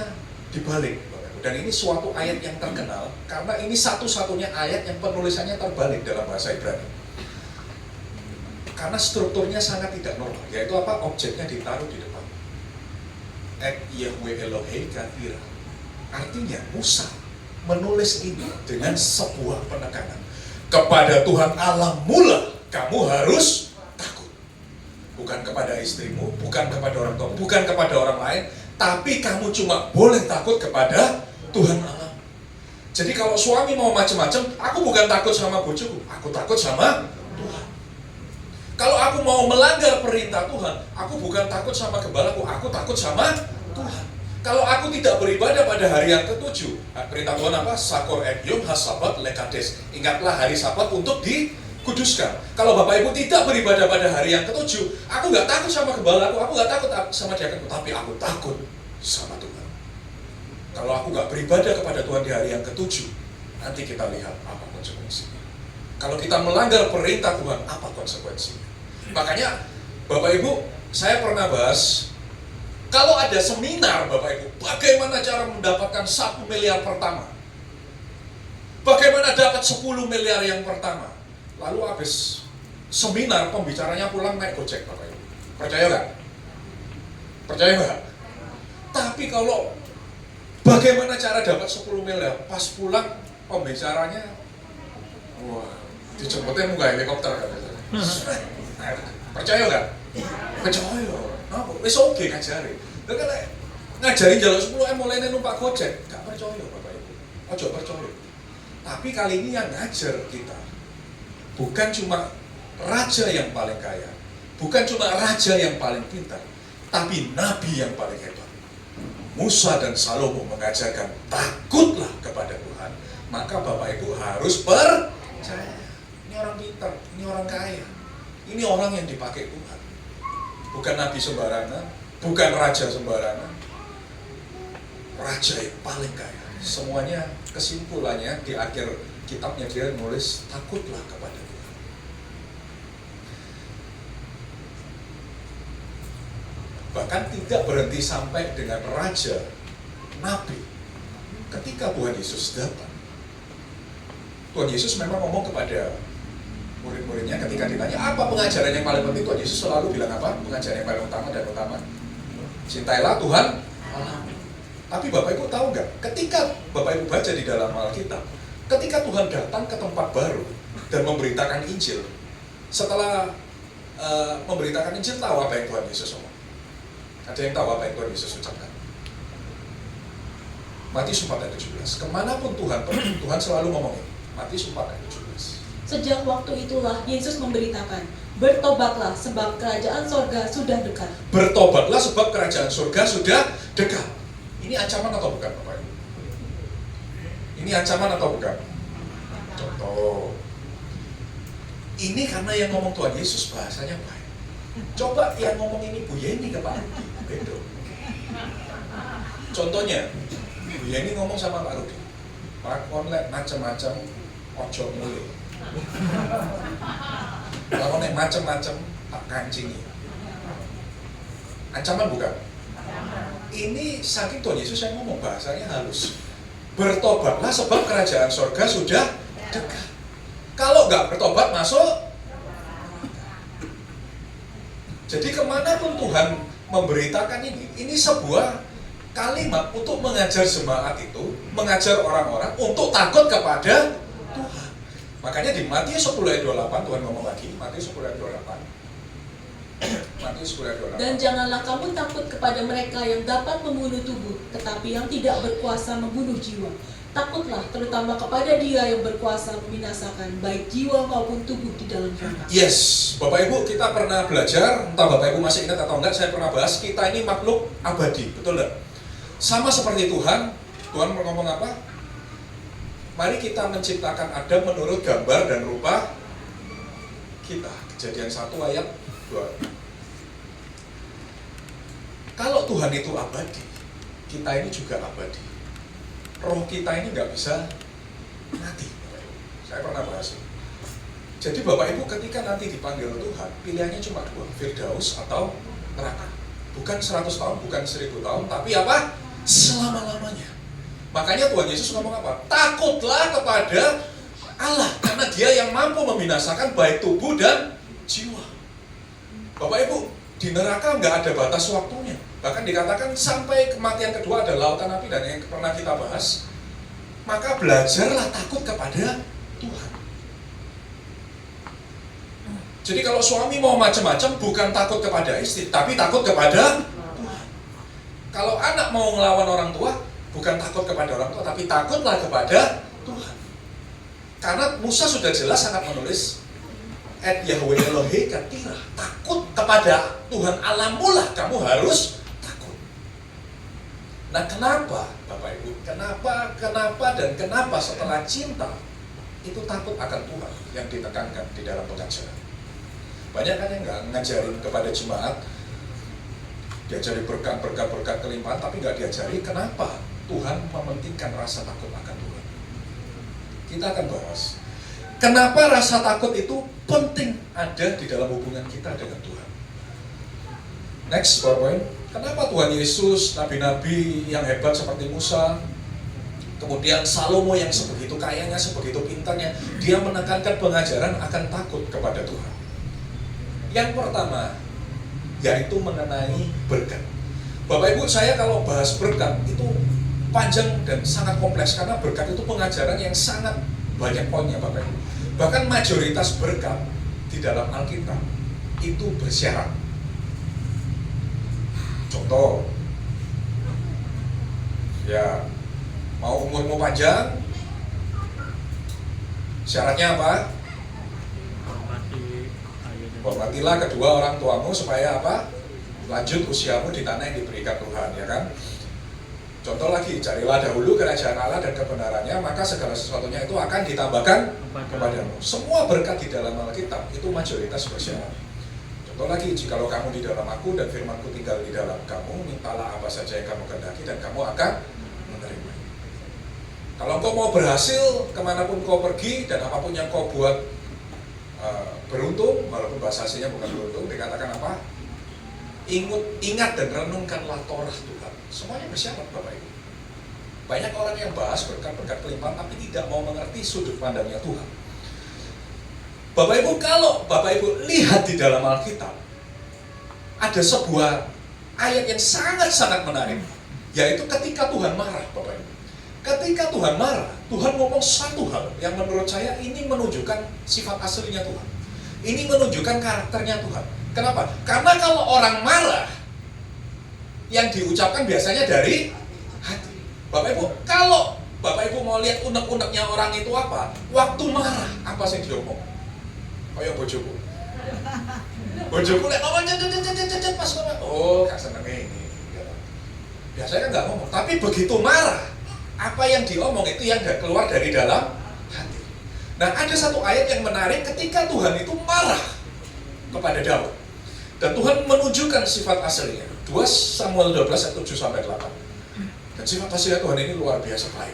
S3: dibalik Bapak Ibu. Dan ini suatu ayat yang terkenal karena ini satu-satunya ayat yang penulisannya terbalik dalam bahasa Ibrani. Karena strukturnya sangat tidak normal, yaitu apa? Objeknya ditaruh di depan. Et Yahweh Eloheka Ira. Artinya Musa menulis ini dengan sebuah penekanan. Kepada Tuhan Allah mula kamu harus takut. Bukan kepada istrimu, bukan kepada orang tua, bukan kepada orang lain, tapi kamu cuma boleh takut kepada Tuhan Allah. Jadi kalau suami mau macam-macam, aku bukan takut sama bojoku, aku takut sama Tuhan. Kalau aku mau melanggar perintah Tuhan, aku bukan takut sama gembalaku, aku takut sama Tuhan. Kalau aku tidak beribadah pada hari yang ke-7, perintah Tuhan apa? Sakor et yom hasabat lekades. Ingatlah hari Sabat untuk dikuduskan. Kalau Bapak Ibu tidak beribadah pada hari yang ke-7, aku nggak takut sama gembalaku, aku nggak takut sama diakonku, tapi aku takut sama Tuhan. Kalau aku nggak beribadah kepada Tuhan di hari yang ke-7, nanti kita lihat apa konsekuensinya. Kalau kita melanggar perintah Tuhan, apa konsekuensinya? Makanya Bapak Ibu, saya pernah bahas, kalau ada seminar Bapak Ibu, bagaimana cara mendapatkan 1 miliar pertama? Bagaimana dapat 10 miliar yang pertama? Lalu habis seminar, pembicaranya pulang naik Gojek Bapak Ibu. Percaya nggak? Percaya nggak? Tapi kalau bagaimana cara dapat 10 miliar? Pas pulang pembicaranya, wah, dijemputnya muka helikopter katanya. Percaya nggak? Percaya. Nah, wis oke ngajari. Lha kan ngajari njaluk 10 mulai numpak Gojek, gak percaya Bapak Ibu. Ojo percaya. Tapi kali ini yang ngajar kita bukan cuma raja yang paling kaya, bukan cuma raja yang paling pintar, tapi nabi yang paling hebat. Musa dan Salomo mengajarkan takutlah kepada Tuhan. Maka Bapak Ibu harus percaya. Ini orang pintar, ini orang kaya. Ini orang yang dipakai Tuhan. Bukan nabi sembarangan, bukan raja sembarangan. Raja yang paling kaya. Semuanya kesimpulannya di akhir kitabnya dia nulis takutlah kepada Tuhan. Bahkan tidak berhenti sampai dengan raja, nabi. Ketika Tuhan Yesus datang, Tuhan Yesus memang ngomong kepada murid-muridnya ketika ditanya apa pengajaran yang paling penting, Tuhan Yesus selalu bilang apa? Pengajaran yang paling utama dan utama, cintailah Tuhan Allahmu. Tapi Bapak Ibu tahu nggak? Ketika Bapak Ibu baca di dalam Alkitab, ketika Tuhan datang ke tempat baru dan memberitakan Injil, setelah memberitakan Injil, tahu apa yang Tuhan Yesus ngomong? Ada yang tahu apa yang Tuhan Yesus ucapkan? Matius 4 ayat 17. Kemanapun Tuhan pergi, Tuhan selalu ngomongin. Matius 4 ayat 17.
S4: Sejak waktu itulah Yesus memberitakan, bertobatlah sebab kerajaan sorga sudah dekat.
S3: Bertobatlah sebab kerajaan surga sudah dekat. Ini ancaman atau bukan, Bapak Ibu? Ini ancaman atau bukan? Contoh. Ini karena yang ngomong Tuhan Yesus bahasanya baik. Coba yang ngomong ini Bu Yeni ke Pak Rudi, beda. Contohnya, Bu Yeni ngomong sama Pak Rudi, Pak Konlek macam-macam ojo mulai. Kalau nek macam-macam tak kancingi. Ancaman bukan? Ini saking Tuhan Yesus yang ngomong bahasanya halus. Bertobatlah sebab kerajaan surga sudah dekat. Kalau nggak bertobat masuk. Jadi kemanapun Tuhan memberitakan ini sebuah kalimat untuk mengajar jemaat itu, mengajar orang-orang untuk takut kepada Tuhan. Makanya di Matius 10 ayat 28 Tuhan ngomong lagi, Matius 10 ayat 28. Matius 10 ayat 28.
S4: Dan janganlah kamu takut kepada mereka yang dapat membunuh tubuh, tetapi yang tidak berkuasa membunuh jiwa. Takutlah terutama kepada Dia yang berkuasa membinasakan baik jiwa maupun tubuh di dalam neraka.
S3: Yes, Bapak Ibu kita pernah belajar, entah Bapak Ibu masih ingat atau enggak, saya pernah bahas kita ini makhluk abadi, betul enggak? Sama seperti Tuhan, Tuhan ngomong apa? Mari kita menciptakan Adam menurut gambar dan rupa kita. Kejadian 1 ayat 2. Kalau Tuhan itu abadi, kita ini juga abadi. Roh kita ini nggak bisa mati. Saya pernah bahas ini. Jadi Bapak Ibu ketika nanti dipanggil Tuhan, pilihannya cuma 2, Firdaus atau neraka. Bukan 100 tahun, bukan 1000 tahun, tapi apa? Selama-lamanya. Makanya Tuhan Yesus ngomong apa? Takutlah kepada Allah, karena Dia yang mampu membinasakan baik tubuh dan jiwa. Bapak Ibu, di neraka nggak ada batas waktunya. Bahkan dikatakan sampai kematian kedua ada lautan api, dan yang pernah kita bahas. Maka belajarlah takut kepada Tuhan. Jadi kalau suami mau macam-macam, bukan takut kepada istri, tapi takut kepada Tuhan. Kalau anak mau ngelawan orang tua, bukan takut kepada orang tua, tapi takutlah kepada Tuhan. Karena Musa sudah jelas sangat menulis, Et Yahweh Elohe katirah, takut kepada Tuhan Allahmu lah kamu harus takut. Nah kenapa Bapak Ibu? Kenapa setelah cinta itu takut akan Tuhan yang ditekankan di dalam pengajaran? Banyak kan yang nggak ngajarin kepada jemaat, diajari berkat kelimpahan, tapi nggak diajari kenapa Tuhan mementingkan rasa takut akan Tuhan. Kita akan bahas kenapa rasa takut itu penting ada di dalam hubungan kita dengan Tuhan. Next PowerPoint. Kenapa Tuhan Yesus, nabi-nabi yang hebat seperti Musa, kemudian Salomo yang sebegitu kayanya, sebegitu pintarnya, dia menekankan pengajaran akan takut kepada Tuhan. Yang pertama, yaitu mengenai berkat. Bapak Ibu, saya kalau bahas berkat itu panjang dan sangat kompleks, karena berkat itu pengajaran yang sangat banyak poinnya Bapak Ibu. Bahkan mayoritas berkat di dalam Alkitab itu bersyarat. Contoh, ya mau umurmu panjang, syaratnya apa? Hormatilah kedua orang tuamu supaya apa? Lanjut usiamu di tanah yang diberikan Tuhan, ya kan? Contoh lagi, carilah dahulu kerajaan Allah dan kebenarannya, maka segala sesuatunya itu akan ditambahkan kepadamu. Semua berkat di dalam Alkitab itu mayoritas bersyarat. Contoh lagi, jikalau kamu di dalam aku dan firmanku tinggal di dalam kamu, mintalah apa saja yang kamu kehendaki dan kamu akan menerima. Kalau kau mau berhasil, kemanapun kau pergi dan apapun yang kau buat beruntung, walaupun bahasa aslinya bukan beruntung, dikatakan apa? Ingat dan renungkanlah Torah Tuhan. Semuanya bersyarat, Bapak Ibu. Banyak orang yang bahas berkat-berkat kelimpahan tapi tidak mau mengerti sudut pandangnya Tuhan. Bapak Ibu, kalau Bapak Ibu lihat di dalam Alkitab, ada sebuah ayat yang sangat-sangat menarik, yaitu ketika Tuhan marah, Bapak Ibu. Ketika Tuhan marah, Tuhan ngomong satu hal yang menurut saya ini menunjukkan sifat aslinya Tuhan. Ini menunjukkan karakternya Tuhan. Kenapa? Karena kalau orang marah, yang diucapkan biasanya dari hati. Bapak Ibu, kalau Bapak Ibu mau lihat unek-uneknya orang itu apa? Waktu marah, apa sih diomong? Kayak bojoku. Bojoku lihat ngomong cet pas ngomong, oh gak seneng ini. Biasanya kan nggak ngomong, tapi begitu marah, apa yang diomong itu yang keluar dari dalam hati. Nah, ada satu ayat yang menarik ketika Tuhan itu marah kepada Daud. Dan Tuhan menunjukkan sifat aslinya. 2 Samuel 12 ayat 7-8. Dan sifat aslinya Tuhan ini luar biasa baik.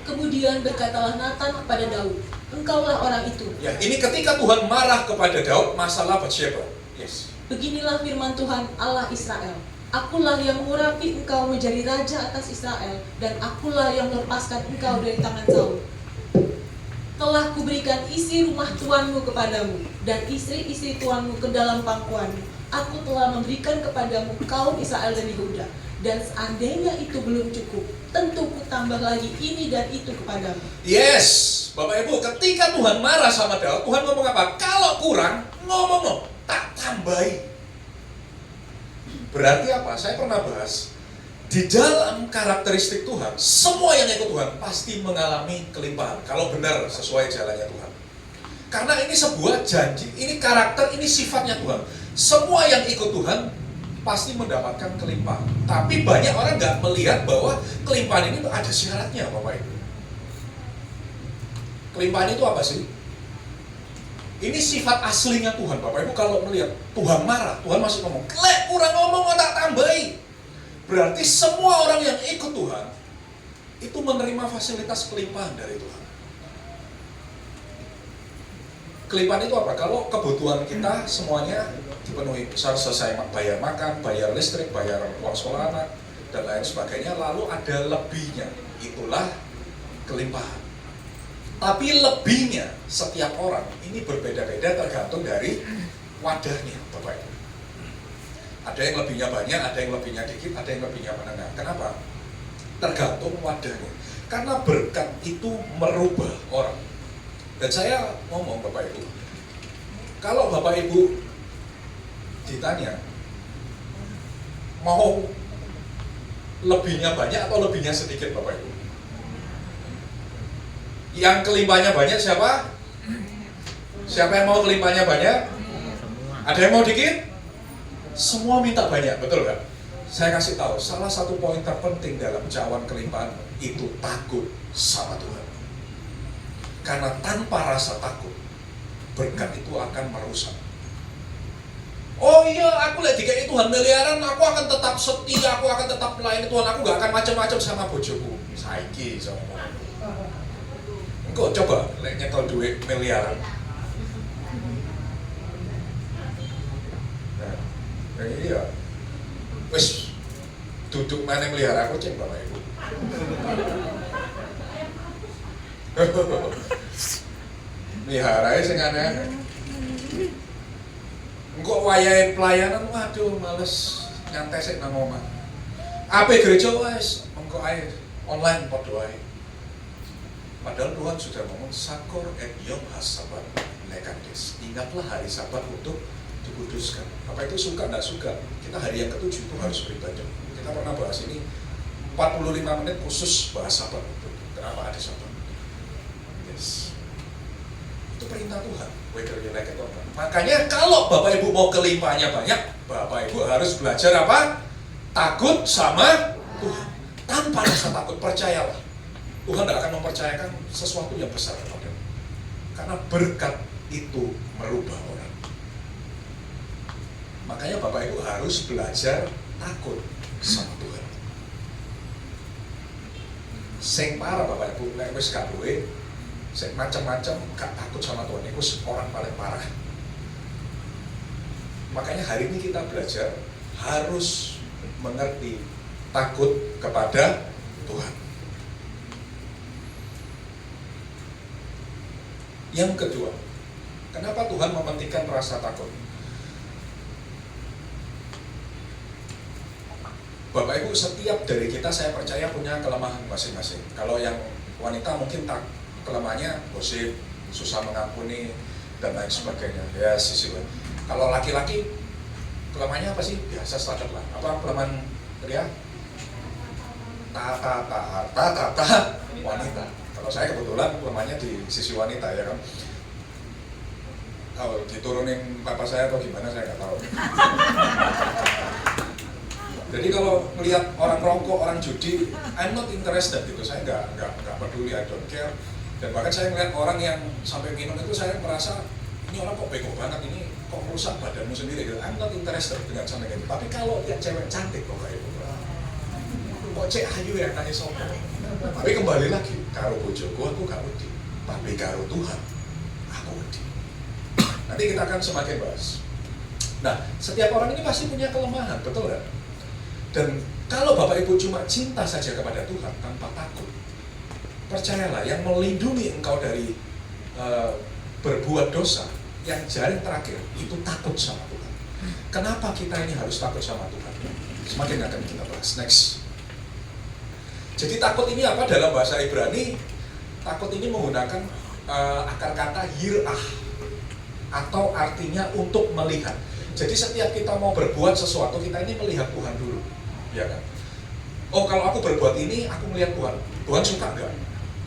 S4: Kemudian berkatalah Nathan kepada Daud, engkaulah orang itu.
S3: Ya, ini ketika Tuhan marah kepada Daud masalah Batsheba. Yes.
S4: Beginilah firman Tuhan Allah Israel. Akulah yang mengurapi engkau menjadi raja atas Israel, dan akulah yang melepaskan engkau dari tangan Saul. Telah kuberikan isi rumah tuanmu kepadamu, dan istri-istri tuanmu ke dalam pangkuanmu. Aku telah memberikan kepadamu kaum Israel dan Yehuda. Dan seandainya itu belum cukup, tentu ku tambah lagi ini dan itu kepadamu.
S3: Yes, Bapak Ibu, ketika Tuhan marah sama Daud, Tuhan ngomong apa? Kalau kurang, ngomong, tak tambahi. Berarti apa? Saya pernah bahas, di dalam karakteristik Tuhan, semua yang ikut Tuhan pasti mengalami kelimpahan. Kalau benar sesuai jalannya Tuhan. Karena ini sebuah janji, ini karakter, ini sifatnya Tuhan. Semua yang ikut Tuhan pasti mendapatkan kelimpahan. Tapi banyak orang nggak melihat bahwa kelimpahan ini ada syaratnya, Bapak Ibu. Kelimpahan itu apa sih? Ini sifat aslinya Tuhan, Bapak Ibu. Kalau melihat Tuhan marah, Tuhan masih ngomong, "Lek, kurang ngomong, tak tambahi." Berarti semua orang yang ikut Tuhan itu menerima fasilitas kelimpahan dari Tuhan. Kelimpahan itu apa? Kalau kebutuhan kita semuanya dipenuhi, besar selesai bayar makan, bayar listrik, bayar uang sekolah anak, dan lain sebagainya, lalu ada lebihnya, itulah kelimpahan. Tapi lebihnya setiap orang ini berbeda-beda tergantung dari wadahnya, Bapak Ibu. Ada yang lebihnya banyak, ada yang lebihnya dikit, ada yang lebihnya menengah. Kenapa? Tergantung wadahnya. Karena berkat itu merubah orang. Dan saya ngomong, Bapak Ibu, kalau Bapak Ibu ditanya mau lebihnya banyak atau lebihnya sedikit, Bapak Ibu? Yang kelimpahannya banyak siapa? Siapa yang mau kelimpahannya banyak? Ada yang mau dikit? Semua minta banyak, betul nggak? Saya kasih tahu, salah satu poin terpenting dalam cawan kelimpahan itu takut sama Tuhan. Karena tanpa rasa takut, berkat itu akan merusak. Oh iya, aku lihat dikai Tuhan miliaran, aku akan tetap setia, aku akan tetap melayani Tuhan, aku gak akan macam-macam sama bojoku. Saiki sama. Kok coba nyekel duit miliaran. Nah, ini ya, wis duduk mana melihara kucing, Bapak Ibu. Meliharanya sing aneh-aneh. Engko wayahe pelayanan, waduh males nyantai sik nang omah. Ape gereja wis engko ae online padha wae. Padahal Tuhan sudah ngomong sakor et yom hasabat lekades. Ingatlah hari Sabat untuk dikuduskan. Bapak itu suka enggak suka, kita hari yang ke-7 itu harus beribadah. Kita pernah bahas ini 45 menit khusus bahas Sabat. Kenapa ada Sabat? Yes. Itu perintah Tuhan. Whether you like it or not. Makanya kalau Bapak Ibu mau kelimpahannya banyak, Bapak Ibu harus belajar apa? Takut sama Tuhan. tanpa rasa takut, percayalah, Tuhan tidak akan mempercayakan sesuatu yang besar kepadamu. Karena berkat itu merubah orang. Makanya Bapak Ibu harus belajar takut sama Tuhan. Sing parah Bapak Ibu, nek wis gak duwe, sing macam-macam gak takut sama Tuhan, itu orang paling parah. Makanya hari ini kita belajar harus mengerti takut kepada Tuhan. Yang kedua, kenapa Tuhan mementingkan rasa takut? Bapak Ibu, setiap dari kita saya percaya punya kelemahan masing-masing. Kalau yang wanita mungkin kelemahannya gosip, susah mengampuni, dan lain sebagainya. Ya, sisi. Kalau laki-laki kelemahannya apa sih? Biasa standar lah. Apa kelemahan pria? Tata wanita. Kalau saya kebetulan kelemahannya di sisi wanita ya kan. Kalau diturunin papa saya atau gimana saya nggak tahu. Jadi kalau melihat orang rokok, orang judi, I'm not interested gitu, saya nggak peduli, I don't care. Dan bahkan saya melihat orang yang sampai minum itu saya merasa ini orang kok bego banget, ini kok merusak badanmu sendiri gitu. I'm not interested dengan sampai gitu. Tapi kalau lihat cewek cantik kok kayak itu, kok cek ayu ya tanya sopo. Tapi kembali lagi, karo bojoku aku gak wedi, tapi karo Tuhan aku wedi. Nanti kita akan semakin bahas. Nah, setiap orang ini pasti punya kelemahan, betul nggak? Dan kalau Bapak Ibu cuma cinta saja kepada Tuhan tanpa takut, percayalah yang melindungi engkau dari berbuat dosa, yang jaring terakhir itu takut sama Tuhan. Kenapa kita ini harus takut sama Tuhan? Semakin akan kita bahas. Next. Jadi takut ini apa dalam bahasa Ibrani? Takut ini menggunakan akar kata yirah, atau artinya untuk melihat. Jadi setiap kita mau berbuat sesuatu, kita ini melihat Tuhan dulu. Ya kan? Oh, kalau aku berbuat ini, aku melihat Tuhan. Tuhan suka nggak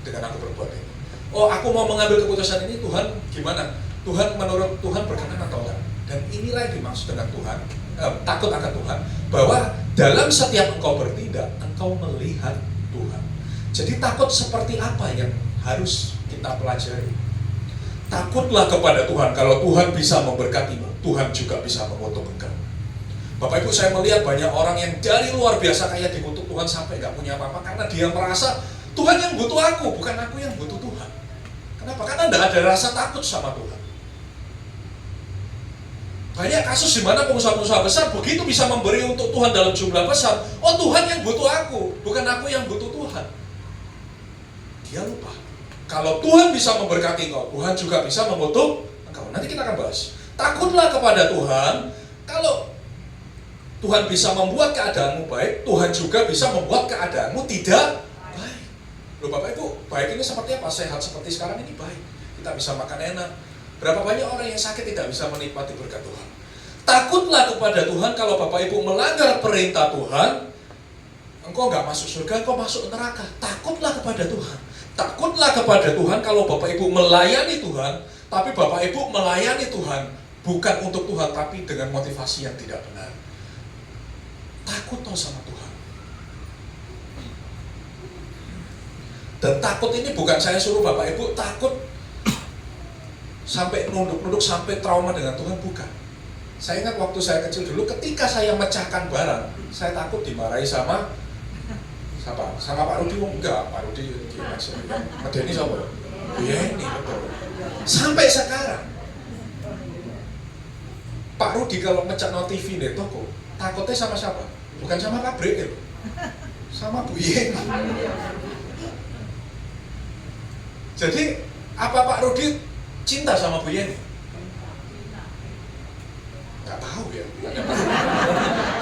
S3: dengan aku berbuat ini? Oh, aku mau mengambil keputusan ini, Tuhan gimana? Tuhan menurut Tuhan berkenan atau enggak? Dan inilah yang dimaksud dengan Tuhan, takut akan Tuhan, bahwa dalam setiap engkau bertindak, engkau melihat Tuhan. Jadi takut seperti apa yang harus kita pelajari? Takutlah kepada Tuhan. Kalau Tuhan bisa memberkatimu, Tuhan juga bisa mengutuk engkau. Bapak Ibu, saya melihat banyak orang yang dari luar biasa kaya dikutuk Tuhan sampai gak punya apa-apa karena dia merasa Tuhan yang butuh aku, bukan aku yang butuh Tuhan. Kenapa? Karena tidak ada rasa takut sama Tuhan. Banyak kasus di mana pengusaha-pengusaha besar begitu bisa memberi untuk Tuhan dalam jumlah besar. Oh, Tuhan yang butuh aku, bukan aku yang butuh Tuhan. Dia lupa. Kalau Tuhan bisa memberkati engkau, Tuhan juga bisa mengutuk engkau. Nanti kita akan bahas. Takutlah kepada Tuhan. Kalau Tuhan bisa membuat keadaanmu baik, Tuhan juga bisa membuat keadaanmu tidak baik. Loh Bapak Ibu, baik ini seperti apa? Sehat seperti sekarang ini baik. Kita bisa makan enak. Berapa banyak orang yang sakit tidak bisa menikmati berkat Tuhan. Takutlah kepada Tuhan. Kalau Bapak Ibu melanggar perintah Tuhan, engkau nggak masuk surga, engkau masuk neraka. Takutlah kepada Tuhan. Takutlah kepada Tuhan kalau Bapak Ibu melayani Tuhan, tapi Bapak Ibu melayani Tuhan bukan untuk Tuhan, tapi dengan motivasi yang tidak benar. Takut sama Tuhan. Dan takut ini bukan saya suruh Bapak Ibu takut sampai nunduk-nunduk sampai trauma dengan Tuhan, bukan. Saya ingat waktu saya kecil dulu, ketika saya mecahkan barang, saya takut dimarahi sama siapa? Sama Pak Rudi. Enggak, Pak Rudi gimana sih? Medeni siapa? Iya ini betul. Sampai sekarang Pak Rudi kalau mecah no TV di toko, takutnya sama siapa? Bukan sama pabrik ya, sama Bu Yeni. Jadi apa Pak Rudi cinta sama Bu Yeni? Nggak tahu ya.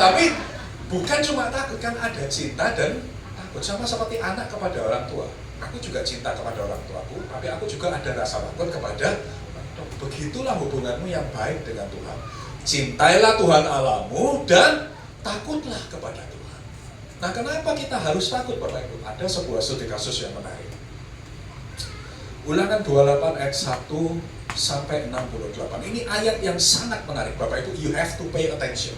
S3: Tapi bukan cuma takut, kan ada cinta dan takut. Sama seperti anak kepada orang tua. Aku juga cinta kepada orang tuaku, tapi aku juga ada rasa takut kepada orang tua. Begitulah hubunganmu yang baik dengan Tuhan. Cintailah Tuhan Allahmu dan takutlah kepada Tuhan. Nah, kenapa kita harus takut Bapak Ibu? Ada sebuah studi kasus yang menarik. Ulangan 28 ayat 1 sampai 68. Ini ayat yang sangat menarik Bapak Ibu. You have to pay attention.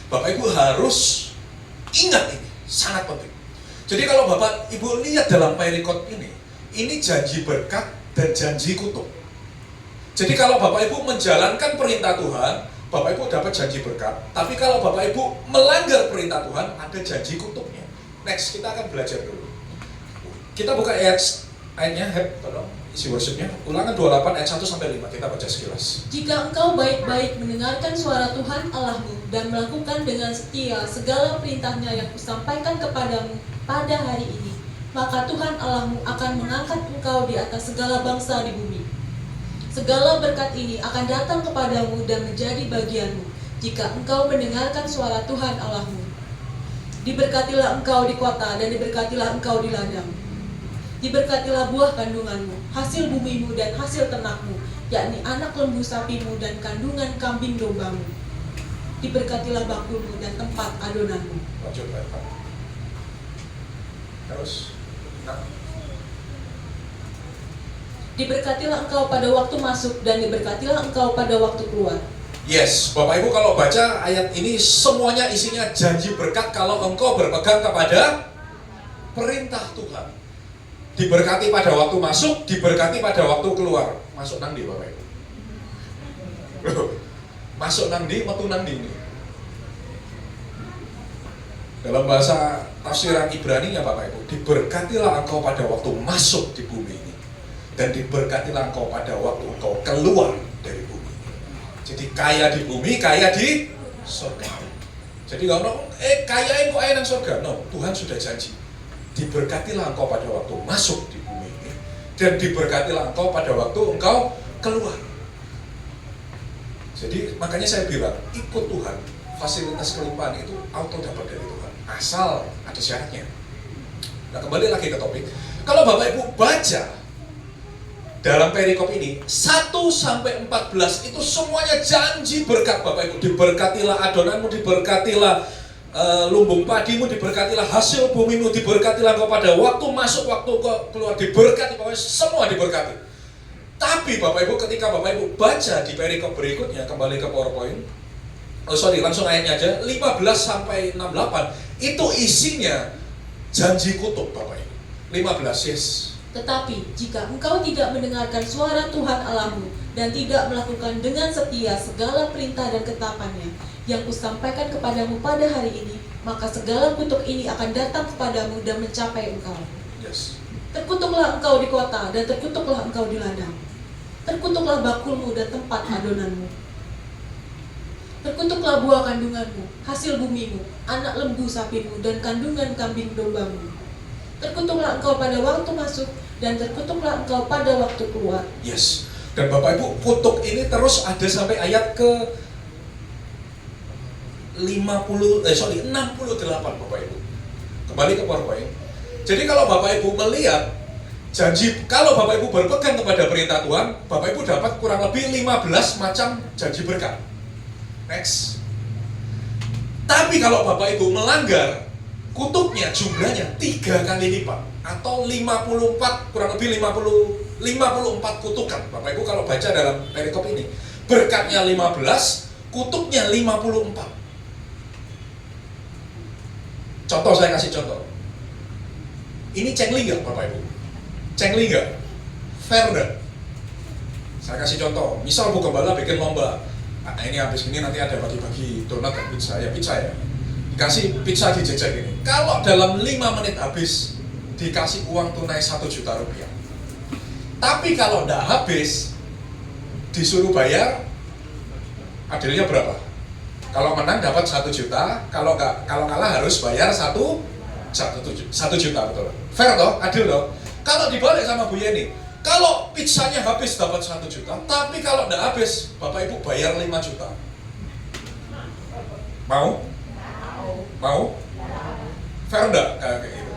S3: Bapak Ibu harus ingat ini, sangat penting. Jadi kalau Bapak Ibu lihat dalam perikop ini janji berkat dan janji kutuk. Jadi kalau Bapak Ibu menjalankan perintah Tuhan, Bapak Ibu dapat janji berkat. Tapi kalau Bapak Ibu melanggar perintah Tuhan, ada janji kutuknya. Next, kita akan belajar dulu. Kita buka ayatnya, tolong isi worshipnya. Ulangan 28 ayat 1 sampai 5, kita baca sekilas.
S4: Jika engkau baik-baik mendengarkan suara Tuhan Allahmu dan melakukan dengan setia segala perintahnya yang kusampaikan kepadamu pada hari ini, maka Tuhan Allahmu akan mengangkat engkau di atas segala bangsa di bumi. Segala berkat ini akan datang kepadamu dan menjadi bagianmu jika engkau mendengarkan suara Tuhan Allahmu. Diberkatilah engkau di kota dan diberkatilah engkau di ladang. Diberkatilah buah kandunganmu, hasil bumimu dan hasil ternakmu, yakni anak lembu sapimu dan kandungan kambing dombamu. Diberkatilah bakulmu dan tempat adonanmu.
S3: Lanjut, Pak. Terus,
S4: Diberkatilah engkau pada waktu masuk dan diberkatilah engkau pada waktu keluar.
S3: yes, Bapak Ibu kalau baca ayat ini semuanya isinya janji berkat kalau engkau berpegang kepada perintah Tuhan. Diberkati pada waktu masuk, diberkati pada waktu keluar. Masuk nang di Bapak Ibu. Masuk nang di, metu nang di ini. Dalam bahasa tafsiran Ibrani ya Bapak Ibu, diberkatilah engkau pada waktu masuk di bumi ini. Dan diberkatilah engkau pada waktu engkau keluar dari bumi. Jadi kaya di bumi, kaya di surga. Jadi kalau kaya engkau ayah nang surga, no, Tuhan sudah janji. Diberkatilah engkau pada waktu masuk di bumi ini, dan diberkatilah engkau pada waktu engkau keluar. Jadi makanya saya bilang, ikut Tuhan, fasilitas kelimpahan itu auto dapat dari Tuhan, asal ada syaratnya. Nah, kembali lagi ke topik. Kalau Bapak Ibu baca dalam perikop ini 1 sampai 14 itu semuanya janji berkat Bapak Ibu. Diberkatilah adonanmu, diberkatilah lumbung padimu, diberkatilah hasil bumimu, diberkatilah engkau pada waktu masuk, waktu keluar, diberkati, pokoknya semua diberkati. Tapi Bapak Ibu ketika Bapak Ibu baca di perikop berikutnya, kembali ke PowerPoint, langsung ayatnya aja, 15 sampai 68, itu isinya janji kutuk Bapak Ibu. 15, yes.
S4: Tetapi jika engkau tidak mendengarkan suara Tuhan Allahmu dan tidak melakukan dengan setia segala perintah dan ketetapannya yang kusampaikan kepadamu pada hari ini, maka segala kutuk ini akan datang kepadamu dan mencapai engkau.
S3: Yes.
S4: Terkutuklah engkau di kota dan terkutuklah engkau di ladang. Terkutuklah bakulmu dan tempat adonanmu. Terkutuklah buah kandunganmu, hasil bumimu, anak lembu sapimu dan kandungan kambing dombamu. Terkutuklah engkau pada waktu masuk dan terkutuklah engkau pada waktu keluar.
S3: Yes. Dan Bapak Ibu, kutuk ini terus ada sampai ayat ke 68 Bapak Ibu. Kembali ke PowerPoint. Jadi kalau Bapak Ibu melihat janji, kalau Bapak Ibu berpegang kepada perintah Tuhan, Bapak Ibu dapat kurang lebih 15 macam janji berkat. Next. Tapi kalau Bapak Ibu melanggar, kutuknya jumlahnya 3 kali lipat atau 54, kurang lebih 54 kutukan. Bapak Ibu kalau baca dalam perikop ini, berkatnya 15, kutuknya 54. Contoh, saya kasih contoh. Ini cengli nggak Bapak Ibu? Cengli nggak? Fair nggak? Saya kasih contoh. Misal Bu Gembala bikin lomba. Nah, ini habis ini nanti ada bagi-bagi donat dan pizza ya, dikasih pizza dijejak ini. Kalau dalam 5 menit habis, dikasih uang tunai 1 juta rupiah. Tapi kalau nggak habis, disuruh bayar, adilnya berapa? Kalau menang dapat 1 juta, kalau kalah harus bayar 1 juta, betul. Fair toh, adil toh. Kalau dibalik sama Bu Yeni, kalau pizzanya habis dapat 1 juta, tapi kalau nggak habis, Bapak Ibu bayar 5 juta. Mau? Mau? Fair enggak kayak gitu?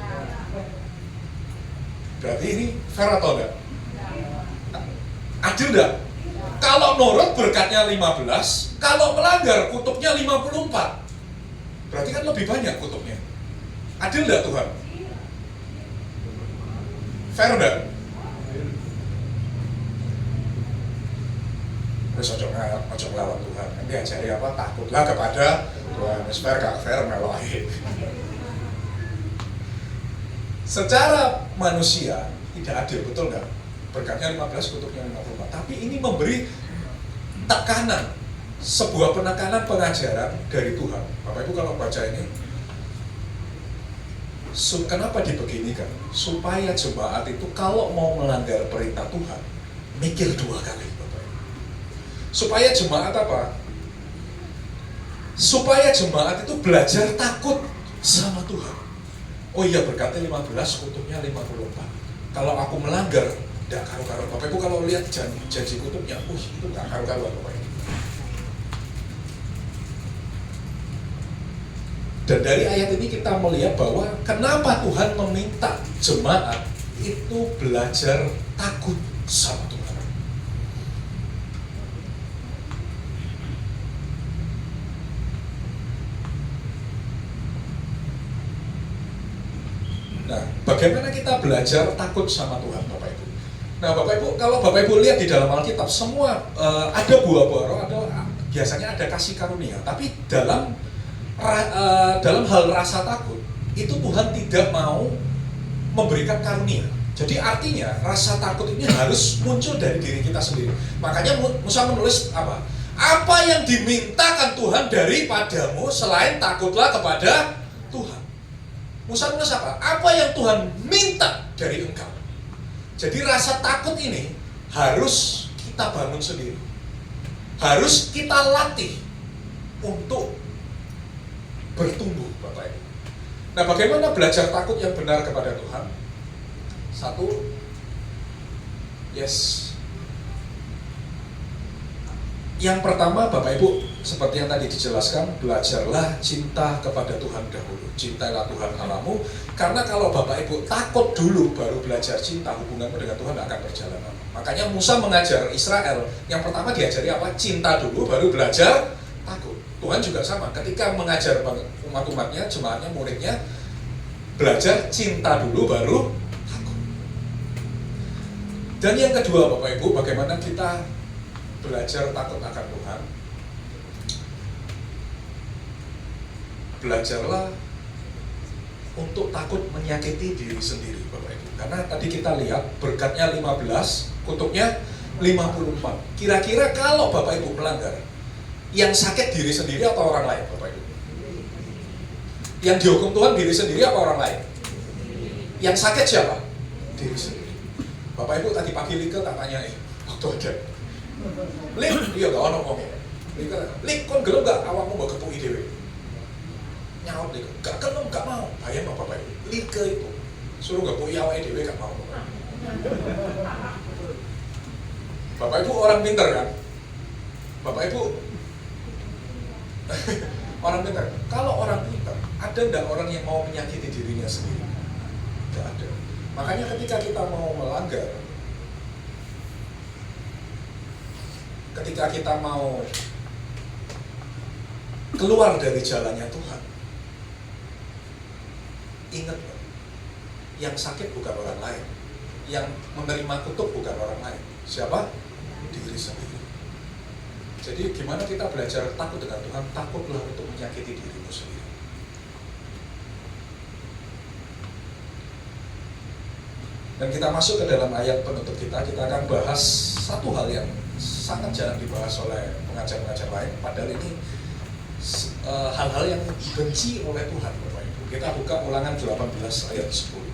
S3: Berarti ini fair atau enggak? Adil enggak? Kalau nurut berkatnya 15, kalau melanggar kutuknya 54. Berarti kan lebih banyak kutuknya. Adil enggak Tuhan? Fair enggak? Terus ojo ngelawan Tuhan. Nanti ajari apa? Takutlah kepada Tuhan. Fair gak fair melohi. Secara manusia tidak adil, betul nggak? Berkatnya 15, kutubnya 54. Tapi ini memberi tekanan, sebuah penekanan pengajaran dari Tuhan. Bapak Ibu kalau baca ini, kenapa dibeginikan? Supaya jemaat itu kalau mau melanggar perintah Tuhan, mikir 2 kali, Bapak Ibu. Supaya jemaat apa? Supaya jemaat itu belajar takut sama Tuhan. Oh iya, berkatnya 15, kutubnya 54. Kalau aku melanggar, tidak karu-karuan. Bapak Ibu kalau lihat janji kutubnya, itu nggak karu-karuan, Bapak Ibu. Dan dari ayat ini kita melihat bahwa kenapa Tuhan meminta jemaat itu belajar takut sama Tuhan. Nah, bagaimana kita belajar takut sama Tuhan, Bapak Ibu? Nah, Bapak Ibu, kalau Bapak Ibu lihat di dalam Alkitab, semua ada buah-buah roh, biasanya ada kasih karunia. Tapi dalam hal rasa takut, itu Tuhan tidak mau memberikan karunia. Jadi artinya rasa takut ini harus muncul dari diri kita sendiri. Makanya Musa menulis apa? Apa yang dimintakan Tuhan daripadamu selain takutlah kepada Tuhan. Musa menulis apa? Apa yang Tuhan minta dari engkau. Jadi rasa takut ini harus kita bangun sendiri. Harus kita latih untuk bertumbuh, Bapak Ibu. Nah, bagaimana belajar takut yang benar kepada Tuhan? 1, yang pertama, Bapak Ibu, seperti yang tadi dijelaskan, belajarlah cinta kepada Tuhan dahulu. Cintailah Tuhan Allahmu, karena kalau Bapak Ibu takut dulu baru belajar cinta, hubunganmu dengan Tuhan akan berjalan lama. Makanya Musa mengajar Israel, yang pertama diajari apa? Cinta dulu baru belajar takut. Tuhan juga sama, ketika mengajar umat-umatnya, jemaatnya, muridnya, belajar cinta dulu baru takut. Dan yang kedua, Bapak Ibu, bagaimana kita belajar takut akan Tuhan? Belajarlah untuk takut menyakiti diri sendiri, Bapak Ibu. Karena tadi kita lihat berkatnya 15, kutubnya 54. Kira-kira kalau Bapak Ibu melanggar, yang sakit diri sendiri atau orang lain, Bapak Ibu? Yang dihukum Tuhan diri sendiri apa orang lain? Yang sakit siapa? Diri sendiri. Bapak Ibu tadi pagi Lika tak tanyain waktu ada Lik, iya gak ono ngomong. Lik, kon gelem gak awakmu mbok kepuki dhewe? Nyaut Lik, gak gelem, gak mau. Bayang Bapak Ibu, Lika itu suruh gepuki awake dhewe gak mau. Bapak Ibu orang pinter kan? Bapak Ibu orang pinter. Kalau orang pinter, ada nggak orang yang mau menyakiti dirinya sendiri? Tidak ada. Makanya ketika kita mau melanggar, ketika kita mau keluar dari jalannya Tuhan, ingat, yang sakit bukan orang lain, yang menerima kutuk bukan orang lain. Siapa? Diri sendiri. Jadi gimana kita belajar takut dengan Tuhan? Takutlah untuk menyakiti dirimu sendiri. Dan kita masuk ke dalam ayat penutup kita akan bahas satu hal yang sangat jarang dibahas oleh pengajar-pengajar lain. Padahal ini hal-hal yang dibenci oleh Tuhan, Bapak Ibu. Kita buka Ulangan 18 ayat 10.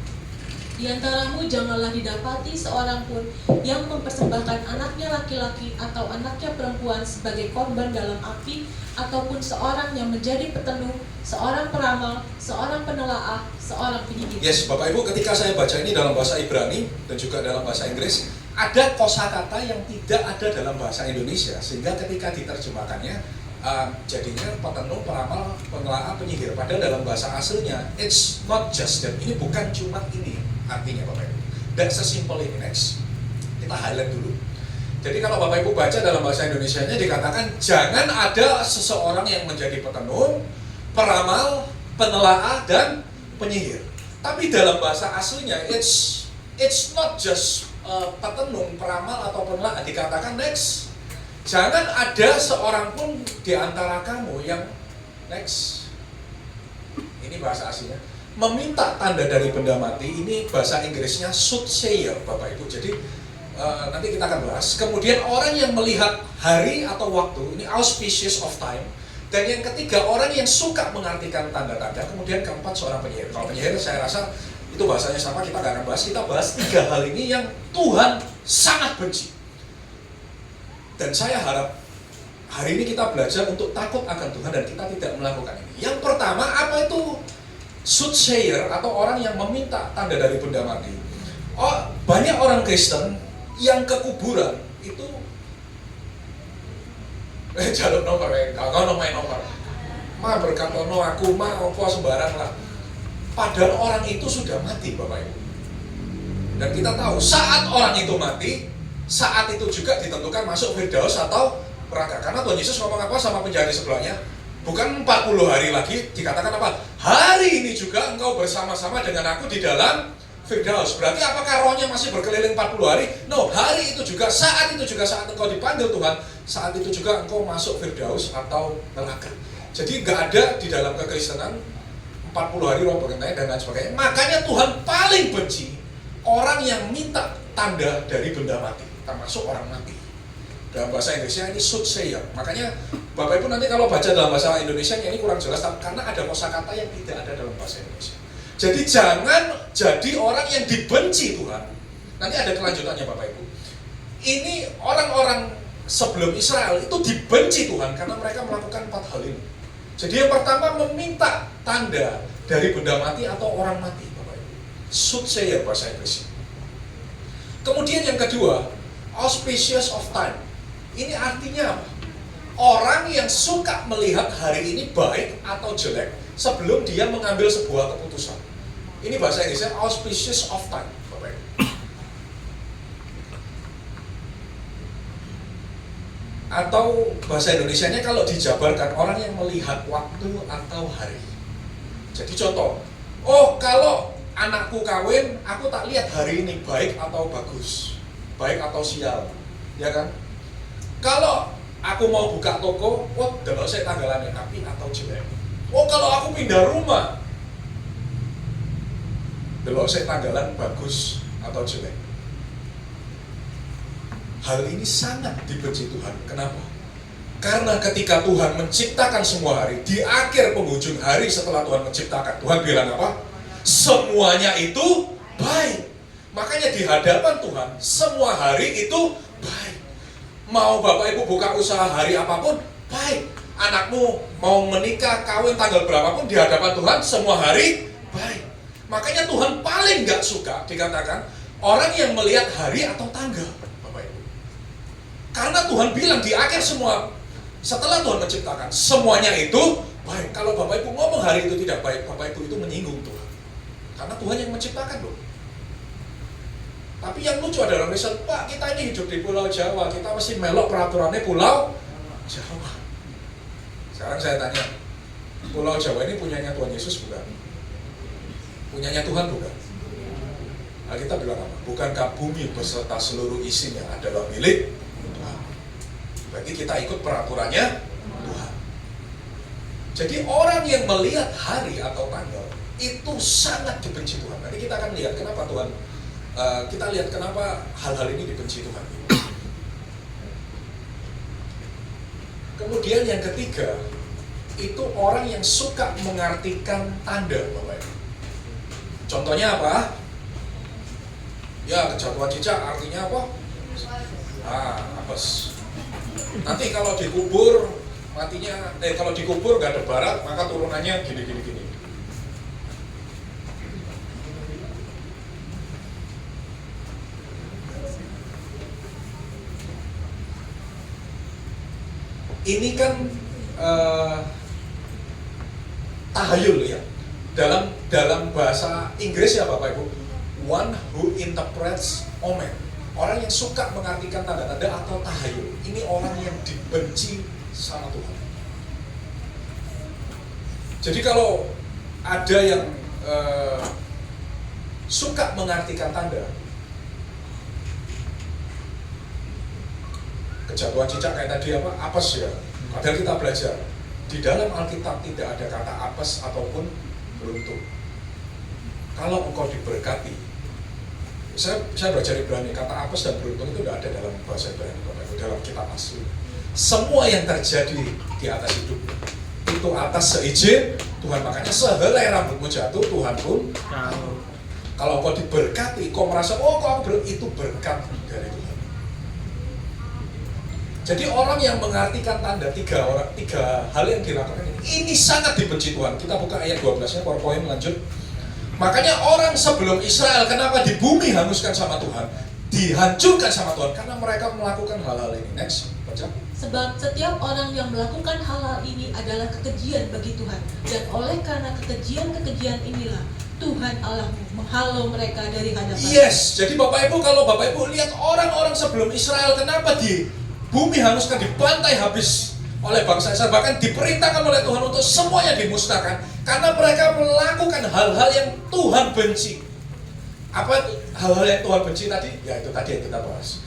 S4: Di antaramu janganlah didapati seorang pun yang mempersembahkan anaknya laki-laki atau anaknya perempuan sebagai korban dalam api, ataupun seorang yang menjadi petenuh, seorang peramal, seorang penelaah, seorang penyihir.
S3: Yes, Bapak Ibu, ketika saya baca ini dalam bahasa Ibrani dan juga dalam bahasa Inggris, ada kosakata yang tidak ada dalam bahasa Indonesia, sehingga ketika diterjemahkannya jadinya petenuh, peramal, penelaah, penyihir. Padahal dalam bahasa aslinya it's not just that. Ini bukan cuma ini artinya, Bapak Ibu. Dan sesimpel ini. Next, kita highlight dulu. Jadi kalau Bapak Ibu baca dalam bahasa Indonesianya dikatakan jangan ada seseorang yang menjadi petenuh, peramal, penelaah, dan penyihir. Tapi dalam bahasa aslinya it's not just petenuh, peramal, atau penelaah. Dikatakan next, jangan ada seorang pun di antara kamu yang next. Ini bahasa aslinya. meminta tanda dari benda mati, ini bahasa Inggrisnya soothsayer, Bapak Ibu. Jadi nanti kita akan bahas. Kemudian orang yang melihat hari atau waktu, ini auspicious of time. Dan yang ketiga, orang yang suka mengartikan tanda-tanda. Kemudian keempat, seorang penyihir. Kalau penyihir saya rasa itu bahasanya sama, kita nggak akan bahas. Kita bahas 3 hal ini yang Tuhan sangat benci. Dan saya harap hari ini kita belajar untuk takut akan Tuhan dan kita tidak melakukan ini. Yang pertama, apa itu soothsayer atau orang yang meminta tanda dari benda mati? Oh, banyak orang Kristen yang ke kuburan itu jaluk nomor kalau main nomor mah berkatono aku mah apa sembarang lah, padahal orang itu sudah mati, Bapak Ibu. Dan kita tahu saat orang itu mati, saat itu juga ditentukan masuk Firdaus atau neraka. Karena Tuhan Yesus ngomong apa sama penjahat di sebelahnya? Bukan 40 hari lagi, dikatakan apa? Hari ini juga engkau bersama-sama dengan aku di dalam Firdaus. Berarti apakah rohnya masih berkeliling 40 hari? No, hari itu juga, saat itu juga, saat engkau dipanggil Tuhan, saat itu juga engkau masuk Firdaus atau neraka. Jadi nggak ada di dalam kekristenan 40 hari roh berkentanya dan lain sebagainya. Makanya Tuhan paling benci orang yang minta tanda dari benda mati, termasuk orang mati. Dalam bahasa Inggrisnya ini soothsayer. Makanya Bapak Ibu nanti kalau baca dalam bahasa Indonesia ini kurang jelas karena ada kosakata yang tidak ada dalam bahasa Indonesia. Jadi jangan jadi orang yang dibenci Tuhan. Nanti ada kelanjutannya Bapak Ibu. Ini orang-orang sebelum Israel itu dibenci Tuhan karena mereka melakukan 4 hal ini. Jadi yang pertama meminta tanda dari benda mati atau orang mati, Bapak Ibu. Soothsayer bahasa Inggris. Kemudian yang kedua, auspicious of time. Ini artinya apa? Orang yang suka melihat hari ini baik atau jelek sebelum dia mengambil sebuah keputusan. Ini bahasa Inggrisnya auspicious of time, Bapak Ibu. Atau bahasa Indonesianya kalau dijabarkan, orang yang melihat waktu atau hari. Jadi contoh, oh kalau anakku kawin, aku tak lihat hari ini baik atau bagus, baik atau sial, ya kan? Kalau aku mau buka toko, wah delok saya tanggalannya api atau jelek. Oh kalau aku pindah rumah, delok saya tanggalan bagus atau jelek. Hal ini sangat dibenci Tuhan. Kenapa? Karena ketika Tuhan menciptakan semua hari, di akhir penghujung hari setelah Tuhan menciptakan, Tuhan bilang apa? Semuanya itu baik. Makanya di hadapan Tuhan, semua hari itu baik. Mau Bapak Ibu buka usaha hari apapun, baik. Anakmu mau menikah, kawin tanggal berapapun, di hadapan Tuhan, semua hari baik. Makanya Tuhan paling gak suka dikatakan orang yang melihat hari atau tanggal, Bapak Ibu. Karena Tuhan bilang di akhir semua, setelah Tuhan menciptakan, semuanya itu baik. Kalau Bapak Ibu ngomong hari itu tidak baik, Bapak Ibu itu menyinggung Tuhan. Karena Tuhan yang menciptakan loh. Tapi yang lucu adalah misal, Pak kita ini hidup di Pulau Jawa, kita mesti melok peraturannya Pulau Jawa. Sekarang saya tanya, Pulau Jawa ini punyanya Tuhan Yesus bukan? Punyanya Tuhan bukan? Nah, kita bilang apa? Bukankah bumi beserta seluruh isinya adalah milik Tuhan? Berarti kita ikut peraturannya Tuhan. Jadi orang yang melihat hari atau tanggal itu sangat dibenci Tuhan. Nanti kita akan lihat kenapa Tuhan. Kita lihat kenapa hal-hal ini dibenci Tuhan. Kemudian yang ketiga, itu orang yang suka mengartikan tanda, Bapak Ibu. Contohnya apa? Ya, kejatuhan cicak artinya apa? Apes. Nanti kalau dikubur matinya, kalau dikubur gak ada barat, maka turunannya gini. Ini kan tahayul ya. Dalam bahasa Inggris ya Bapak Ibu, one who interprets omen. Orang yang suka mengartikan tanda-tanda atau tahayul. Ini orang yang dibenci sama Tuhan. Jadi kalau ada yang suka mengartikan tanda, kejatuhan cicak kayak tadi apa? Apes ya. Padahal kita belajar di dalam Alkitab tidak ada kata apes ataupun beruntung. kalau engkau diberkati. Saya belajar Ibrani, kata apes dan beruntung itu tidak ada dalam bahasa Ibrani, dalam kitab asli. Semua yang terjadi di atas hidup itu atas seizin Tuhan. Makanya sehelai rambutmu jatuh, Tuhan pun tahu. Kalau kau diberkati, kau merasa, oh kok aku itu berkat dari Tuhan. Jadi orang yang mengartikan tanda tiga hal yang dilakukan ini sangat dibenci Tuhan. Kita buka ayat 12-nya, PowerPoint lanjut. Makanya orang sebelum Israel kenapa di bumi hanguskan sama Tuhan, dihancurkan sama Tuhan, karena mereka melakukan hal-hal ini. Next, baca.
S4: Sebab setiap orang yang melakukan hal-hal ini adalah kekejian bagi Tuhan. Dan oleh karena kekejian-kekejian inilah Tuhan Allahmu menghalau mereka dari hadapan.
S3: Yes, jadi Bapak Ibu, kalau Bapak Ibu lihat orang-orang sebelum Israel kenapa di bumi hanguskan, dibantai habis oleh bangsa Israel, bahkan diperintahkan oleh Tuhan untuk semuanya dimusnahkan, karena mereka melakukan hal-hal yang Tuhan benci. Apa hal-hal yang Tuhan benci tadi? Ya itu tadi yang kita bahas.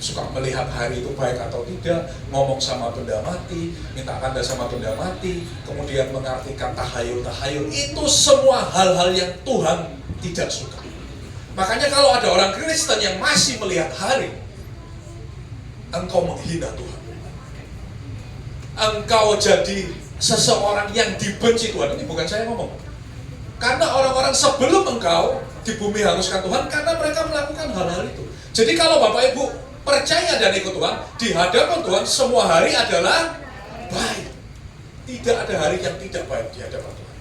S3: Suka melihat hari itu baik atau tidak, ngomong sama benda mati, minta tanda sama benda mati, kemudian mengartikan tahayul-tahayul. Itu semua hal-hal yang Tuhan tidak suka. Makanya kalau ada orang Kristen yang masih melihat hari, engkau menghina Tuhan. Engkau jadi seseorang yang dibenci Tuhan. Ini bukan saya ngomong. Karena orang-orang sebelum engkau di bumi hanguskan Tuhan, karena mereka melakukan hal-hal itu. Jadi kalau Bapak Ibu percaya dan ikut Tuhan, di hadapan Tuhan semua hari adalah baik. Tidak ada hari yang tidak baik di hadapan Tuhan.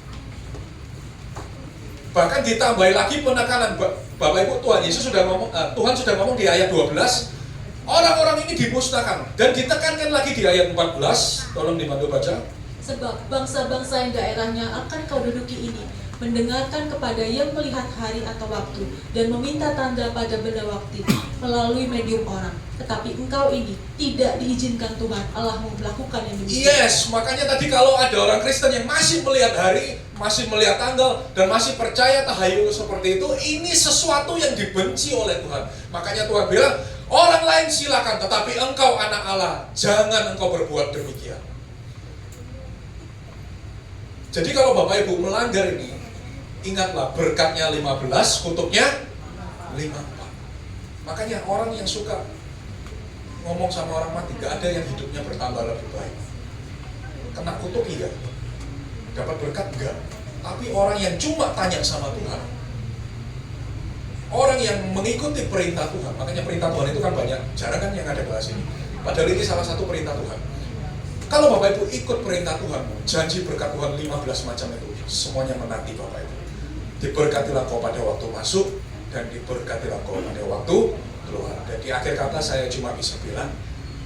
S3: Bahkan ditambahi lagi penekanan, Bapak Ibu, Tuhan Yesus sudah ngomong, Tuhan sudah ngomong di ayat 12, orang-orang ini dimusnahkan, dan ditekankan lagi di ayat 14. Tolong dibantu baca.
S4: Sebab bangsa-bangsa yang daerahnya akan kau duduki ini mendengarkan kepada yang melihat hari atau waktu dan meminta tanda pada benda waktu melalui medium orang. Tetapi engkau ini tidak diizinkan Tuhan Allahmu melakukan yang demikian.
S3: Yes, makanya tadi kalau ada orang Kristen yang masih melihat hari, masih melihat tanggal, dan masih percaya tahayul seperti itu, ini sesuatu yang dibenci oleh Tuhan. Makanya Tuhan bilang, orang lain silakan, tetapi engkau anak Allah, jangan engkau berbuat demikian. Jadi kalau Bapak Ibu melanggar ini, ingatlah berkatnya 15, kutuknya 54. Makanya orang yang suka ngomong sama orang mati, gak ada yang hidupnya bertambah lebih baik. Kena kutuk iya, dapat berkat enggak. Tapi orang yang cuma tanya sama Tuhan, orang yang mengikuti perintah Tuhan, makanya perintah Tuhan itu kan banyak, jarang kan yang ada bahas ini. Padahal ini salah satu perintah Tuhan. Kalau Bapak Ibu ikut perintah Tuhan, janji berkat Tuhan 15 macam itu, semuanya menanti Bapak Ibu. Diberkatilah kau pada waktu masuk, dan diberkatilah kau pada waktu keluar. Dan di akhir kata saya cuma bisa bilang,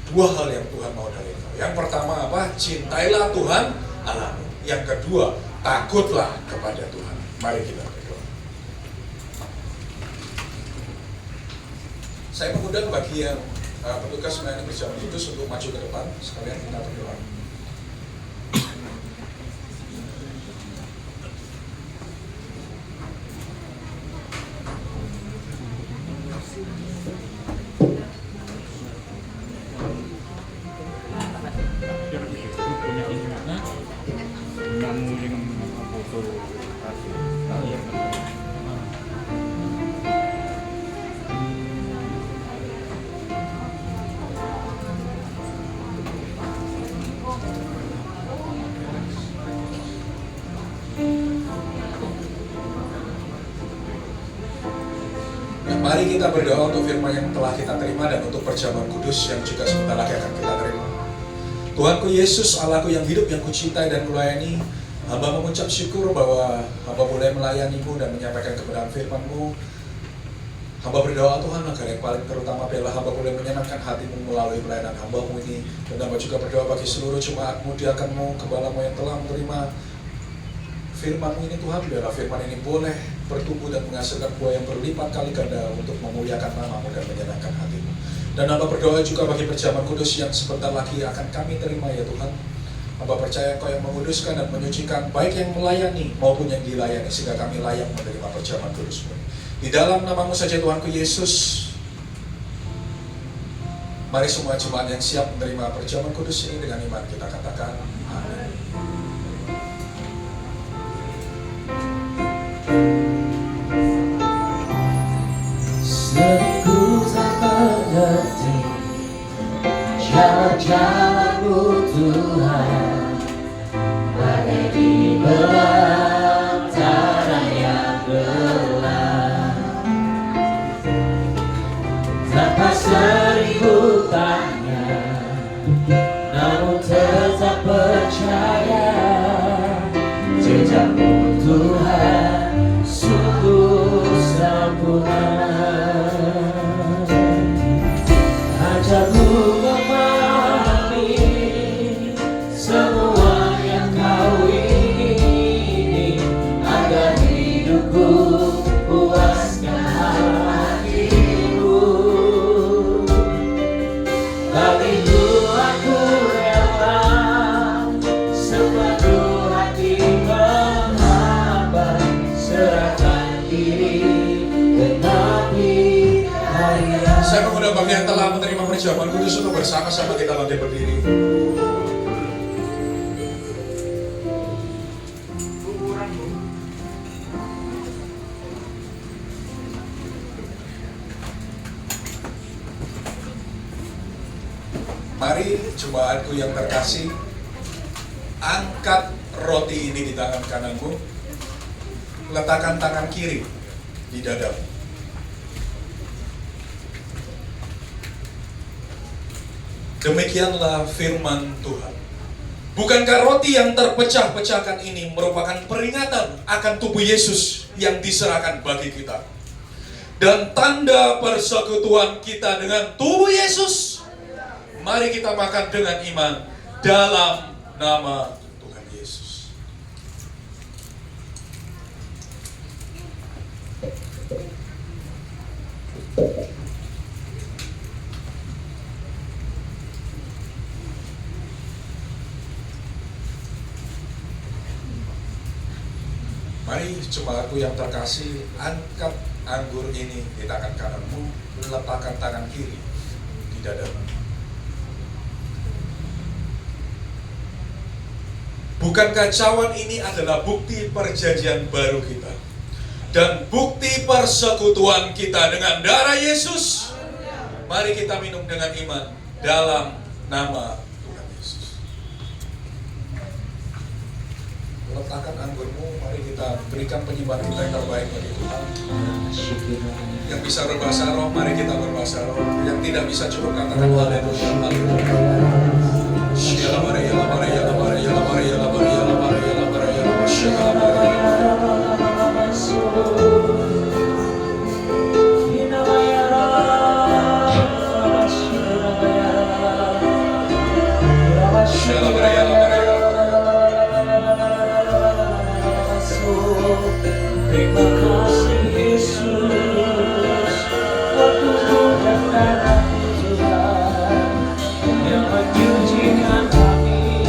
S3: dua hal yang Tuhan mau dari kau. Yang pertama apa? Cintailah Tuhan Allahmu. Yang kedua, takutlah kepada Tuhan. Mari kita berdoa. Saya mengundang bagi yang petugas melayani berjalan kudus untuk maju ke depan. Sekalian kita berdoa. Mari kita berdoa untuk firman yang telah kita terima dan untuk perjamuan kudus yang juga sebentar lagi akan kita terima. Tuhanku Yesus, Allahku yang hidup, yang kucintai dan kulayani, hamba mengucap syukur bahwa hamba boleh melayani-Mu dan menyampaikan kebenaran firman-Mu. Hamba berdoa Tuhan agar yang paling terutama adalah hamba boleh menyenangkan hati-Mu melalui pelayanan hamba-Mu ini. Dan hamba juga berdoa bagi seluruh jemaat-Mu, diakan-Mu, gembala-Mu yang telah menerima firman-Mu ini Tuhan, biarlah firman ini boleh bertumbuh dan menghasilkan buah yang berlipat kali ganda untuk memuliakan nama-Mu dan menyenangkan hati-Mu. Dan hamba berdoa juga bagi perjamuan kudus yang sebentar lagi akan kami terima ya Tuhan. Hamba percaya Engkau yang menguduskan dan menyucikan, baik yang melayani maupun yang dilayani, sehingga kami layak menerima perjamuan kudus-Mu. Di dalam nama-Mu saja Tuhanku Yesus, mari semua jemaat yang siap menerima perjamuan kudus ini dengan iman kita katakan amin.
S1: jalanmu Tuhan, ada di belantara yang gelap. Tanpa seribu tanya, namun tetap percaya, jejakmu Tuhan sungguh sempurna. Ajarku memahami semua yang kau ingini, agar hidupku puaskan hatimu. Bagimu aku rela sepenuh hati menghamba, serahkan diri ke Nabi hari.
S3: Saya mengundang bagi yang telah menerima perjamuan kudus untuk bersama-sama kita bangkit berdiri. Mari jemaatku yang terkasih, angkat roti ini di tangan kananmu, letakkan tangan kiri di dadamu. Demikianlah firman Tuhan. Bukankah roti yang terpecah-pecahkan ini merupakan peringatan akan tubuh Yesus yang diserahkan bagi kita, dan tanda persekutuan kita dengan tubuh Yesus? Mari kita makan dengan iman dalam nama Tuhan Yesus. Mari jemaatku yang terkasih, angkat anggur ini di tangan kananmu, letakkan tangan kiri di dadamu. Bukankah cawan ini adalah bukti perjanjian baru kita dan bukti persekutuan kita dengan darah Yesus? Mari kita minum dengan iman dalam nama Tuhan Yesus. Letakkan anggurmu, mari kita berikan penyembahan kita yang terbaik bagi Tuhan. Yang bisa berbahasa roh, mari kita berbahasa roh. Yang tidak bisa cukup katakan haleluya, haleluya. Syala Maria, Maria, Maria, Maria, Maria, Maria, Maria, Syala Maria. Syala Maria, Maria.
S1: Terima kasih Yesus, waktumu dan darahmu Tuhan yang menyucikan kami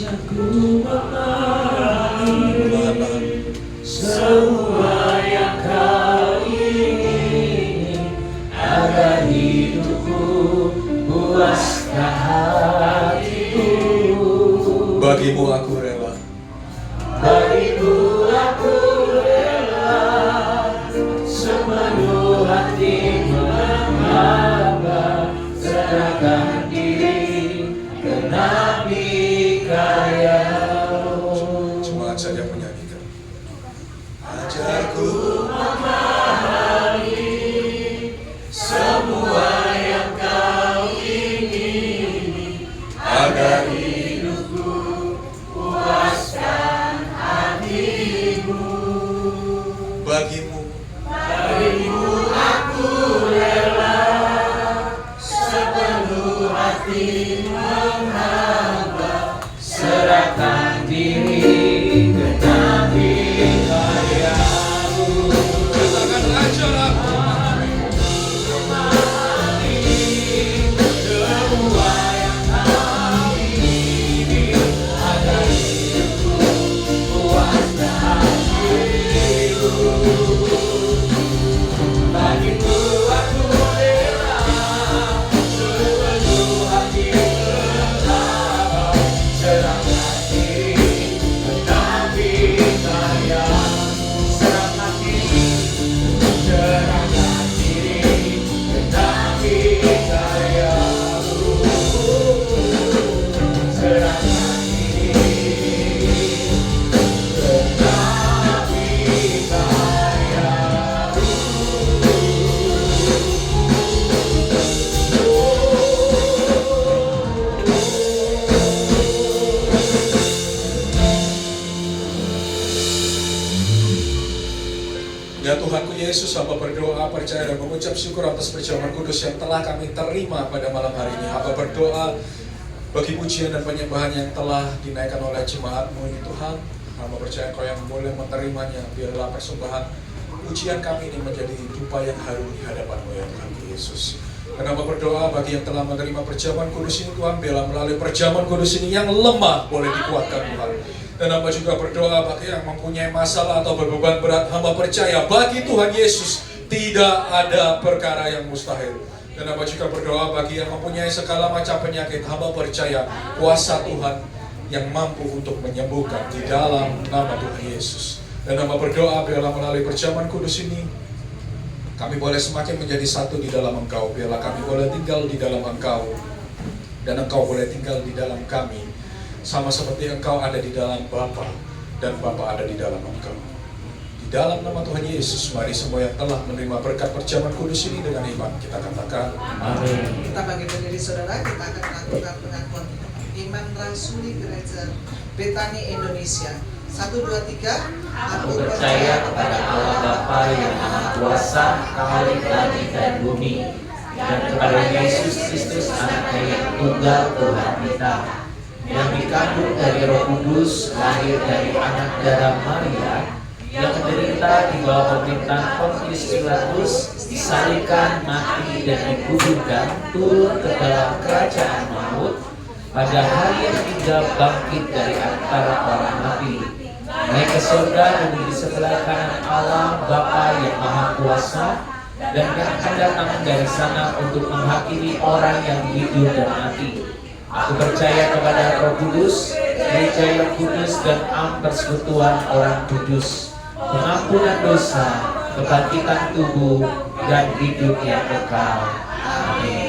S1: Ajarku memahami
S3: Lahan-lahan.
S1: semua yang kau ingini, agar hidupku puaskan hatiku.
S3: Bagimu aku rela.
S1: Bagimu aku rela sepenuh hati menghamba, serahkan diri ke nabi karya-Mu.
S3: Jemaat saja menyanyikan. Ajarku
S1: Semua yang kau ingini,
S3: agar
S1: hidupku puaskan hatimu.
S3: bagimu
S1: Bagimu aku rela sepenuh hati menghamba, serahkan diri ke nabi karya-Mu.
S3: katakan ajar aku.
S1: Semua yang kau ingini, agar hidupku puaskan hatimu. Bagimu aku rela sepenuh hati menghamba, serahkan diri ke nabi karya-Mu. Serahkan diri ke nabi karya-Mu. Serahkan diri ke nabi karya-Mu.
S3: Ya Tuhanku Yesus, hamba berdoa, percaya dan mengucap syukur atas perjamuan kudus yang telah kami terima pada malam hari ini. Hamba berdoa bagi pujian dan penyembahan yang telah dinaikkan oleh jemaat-Mu ini Tuhan. Hamba percaya Kau yang boleh menerimanya. Biarlah persembahan pujian kami ini menjadi dupa yang harum di hadapan-Mu ya Tuhan Yesus. Dan hamba berdoa bagi yang telah menerima perjamuan kudus ini Tuhan, biarlah melalui perjamuan kudus ini yang lemah boleh dikuatkan Tuhan. Dan hamba juga berdoa bagi yang mempunyai masalah atau berbeban berat, hamba percaya bagi Tuhan Yesus tidak ada perkara yang mustahil. Dan hamba juga berdoa bagi yang mempunyai segala macam penyakit, hamba percaya kuasa Tuhan yang mampu untuk menyembuhkan di dalam nama Tuhan Yesus. Dan hamba berdoa biarlah melalui perjamuan kudus ini kami boleh semakin menjadi satu di dalam Engkau. Biarlah kami boleh tinggal di dalam Engkau dan Engkau boleh tinggal di dalam kami, sama seperti Engkau ada di dalam Bapa dan Bapa ada di dalam Engkau. Di dalam nama Tuhan Yesus, mari semua yang telah menerima berkat perjamuan kudus ini dengan iman kita katakan
S1: Amin.
S2: Kita bagi diri saudara, kita akan melakukan pengakuan iman rasuli gereja Betani Indonesia. 1, 2, 3.
S1: Aku percaya kepada Allah Bapa yang Maha Kuasa, Khalik langit dan bumi, dan kepada Yesus Kristus Anaknya yang tunggal Tuhan kita, yang dikandung dari Roh Kudus, lahir dari anak darah Maria, yang menderita di bawah pemerintahan Pontius Pilatus, disalibkan, mati dan dikuburkan, turun ke dalam kerajaan maut, pada hari yang ketiga bangkit dari antara para mati, naik ke surga dan di sebelah kanan Allah Bapa yang Maha Kuasa, dan yang akan datang dari sana untuk menghakimi orang yang hidup dan mati. Aku percaya kepada Roh Kudus, gereja yang kudus dan persekutuan orang kudus, pengampunan dosa, kebangkitan tubuh, dan hidup yang kekal. Amin.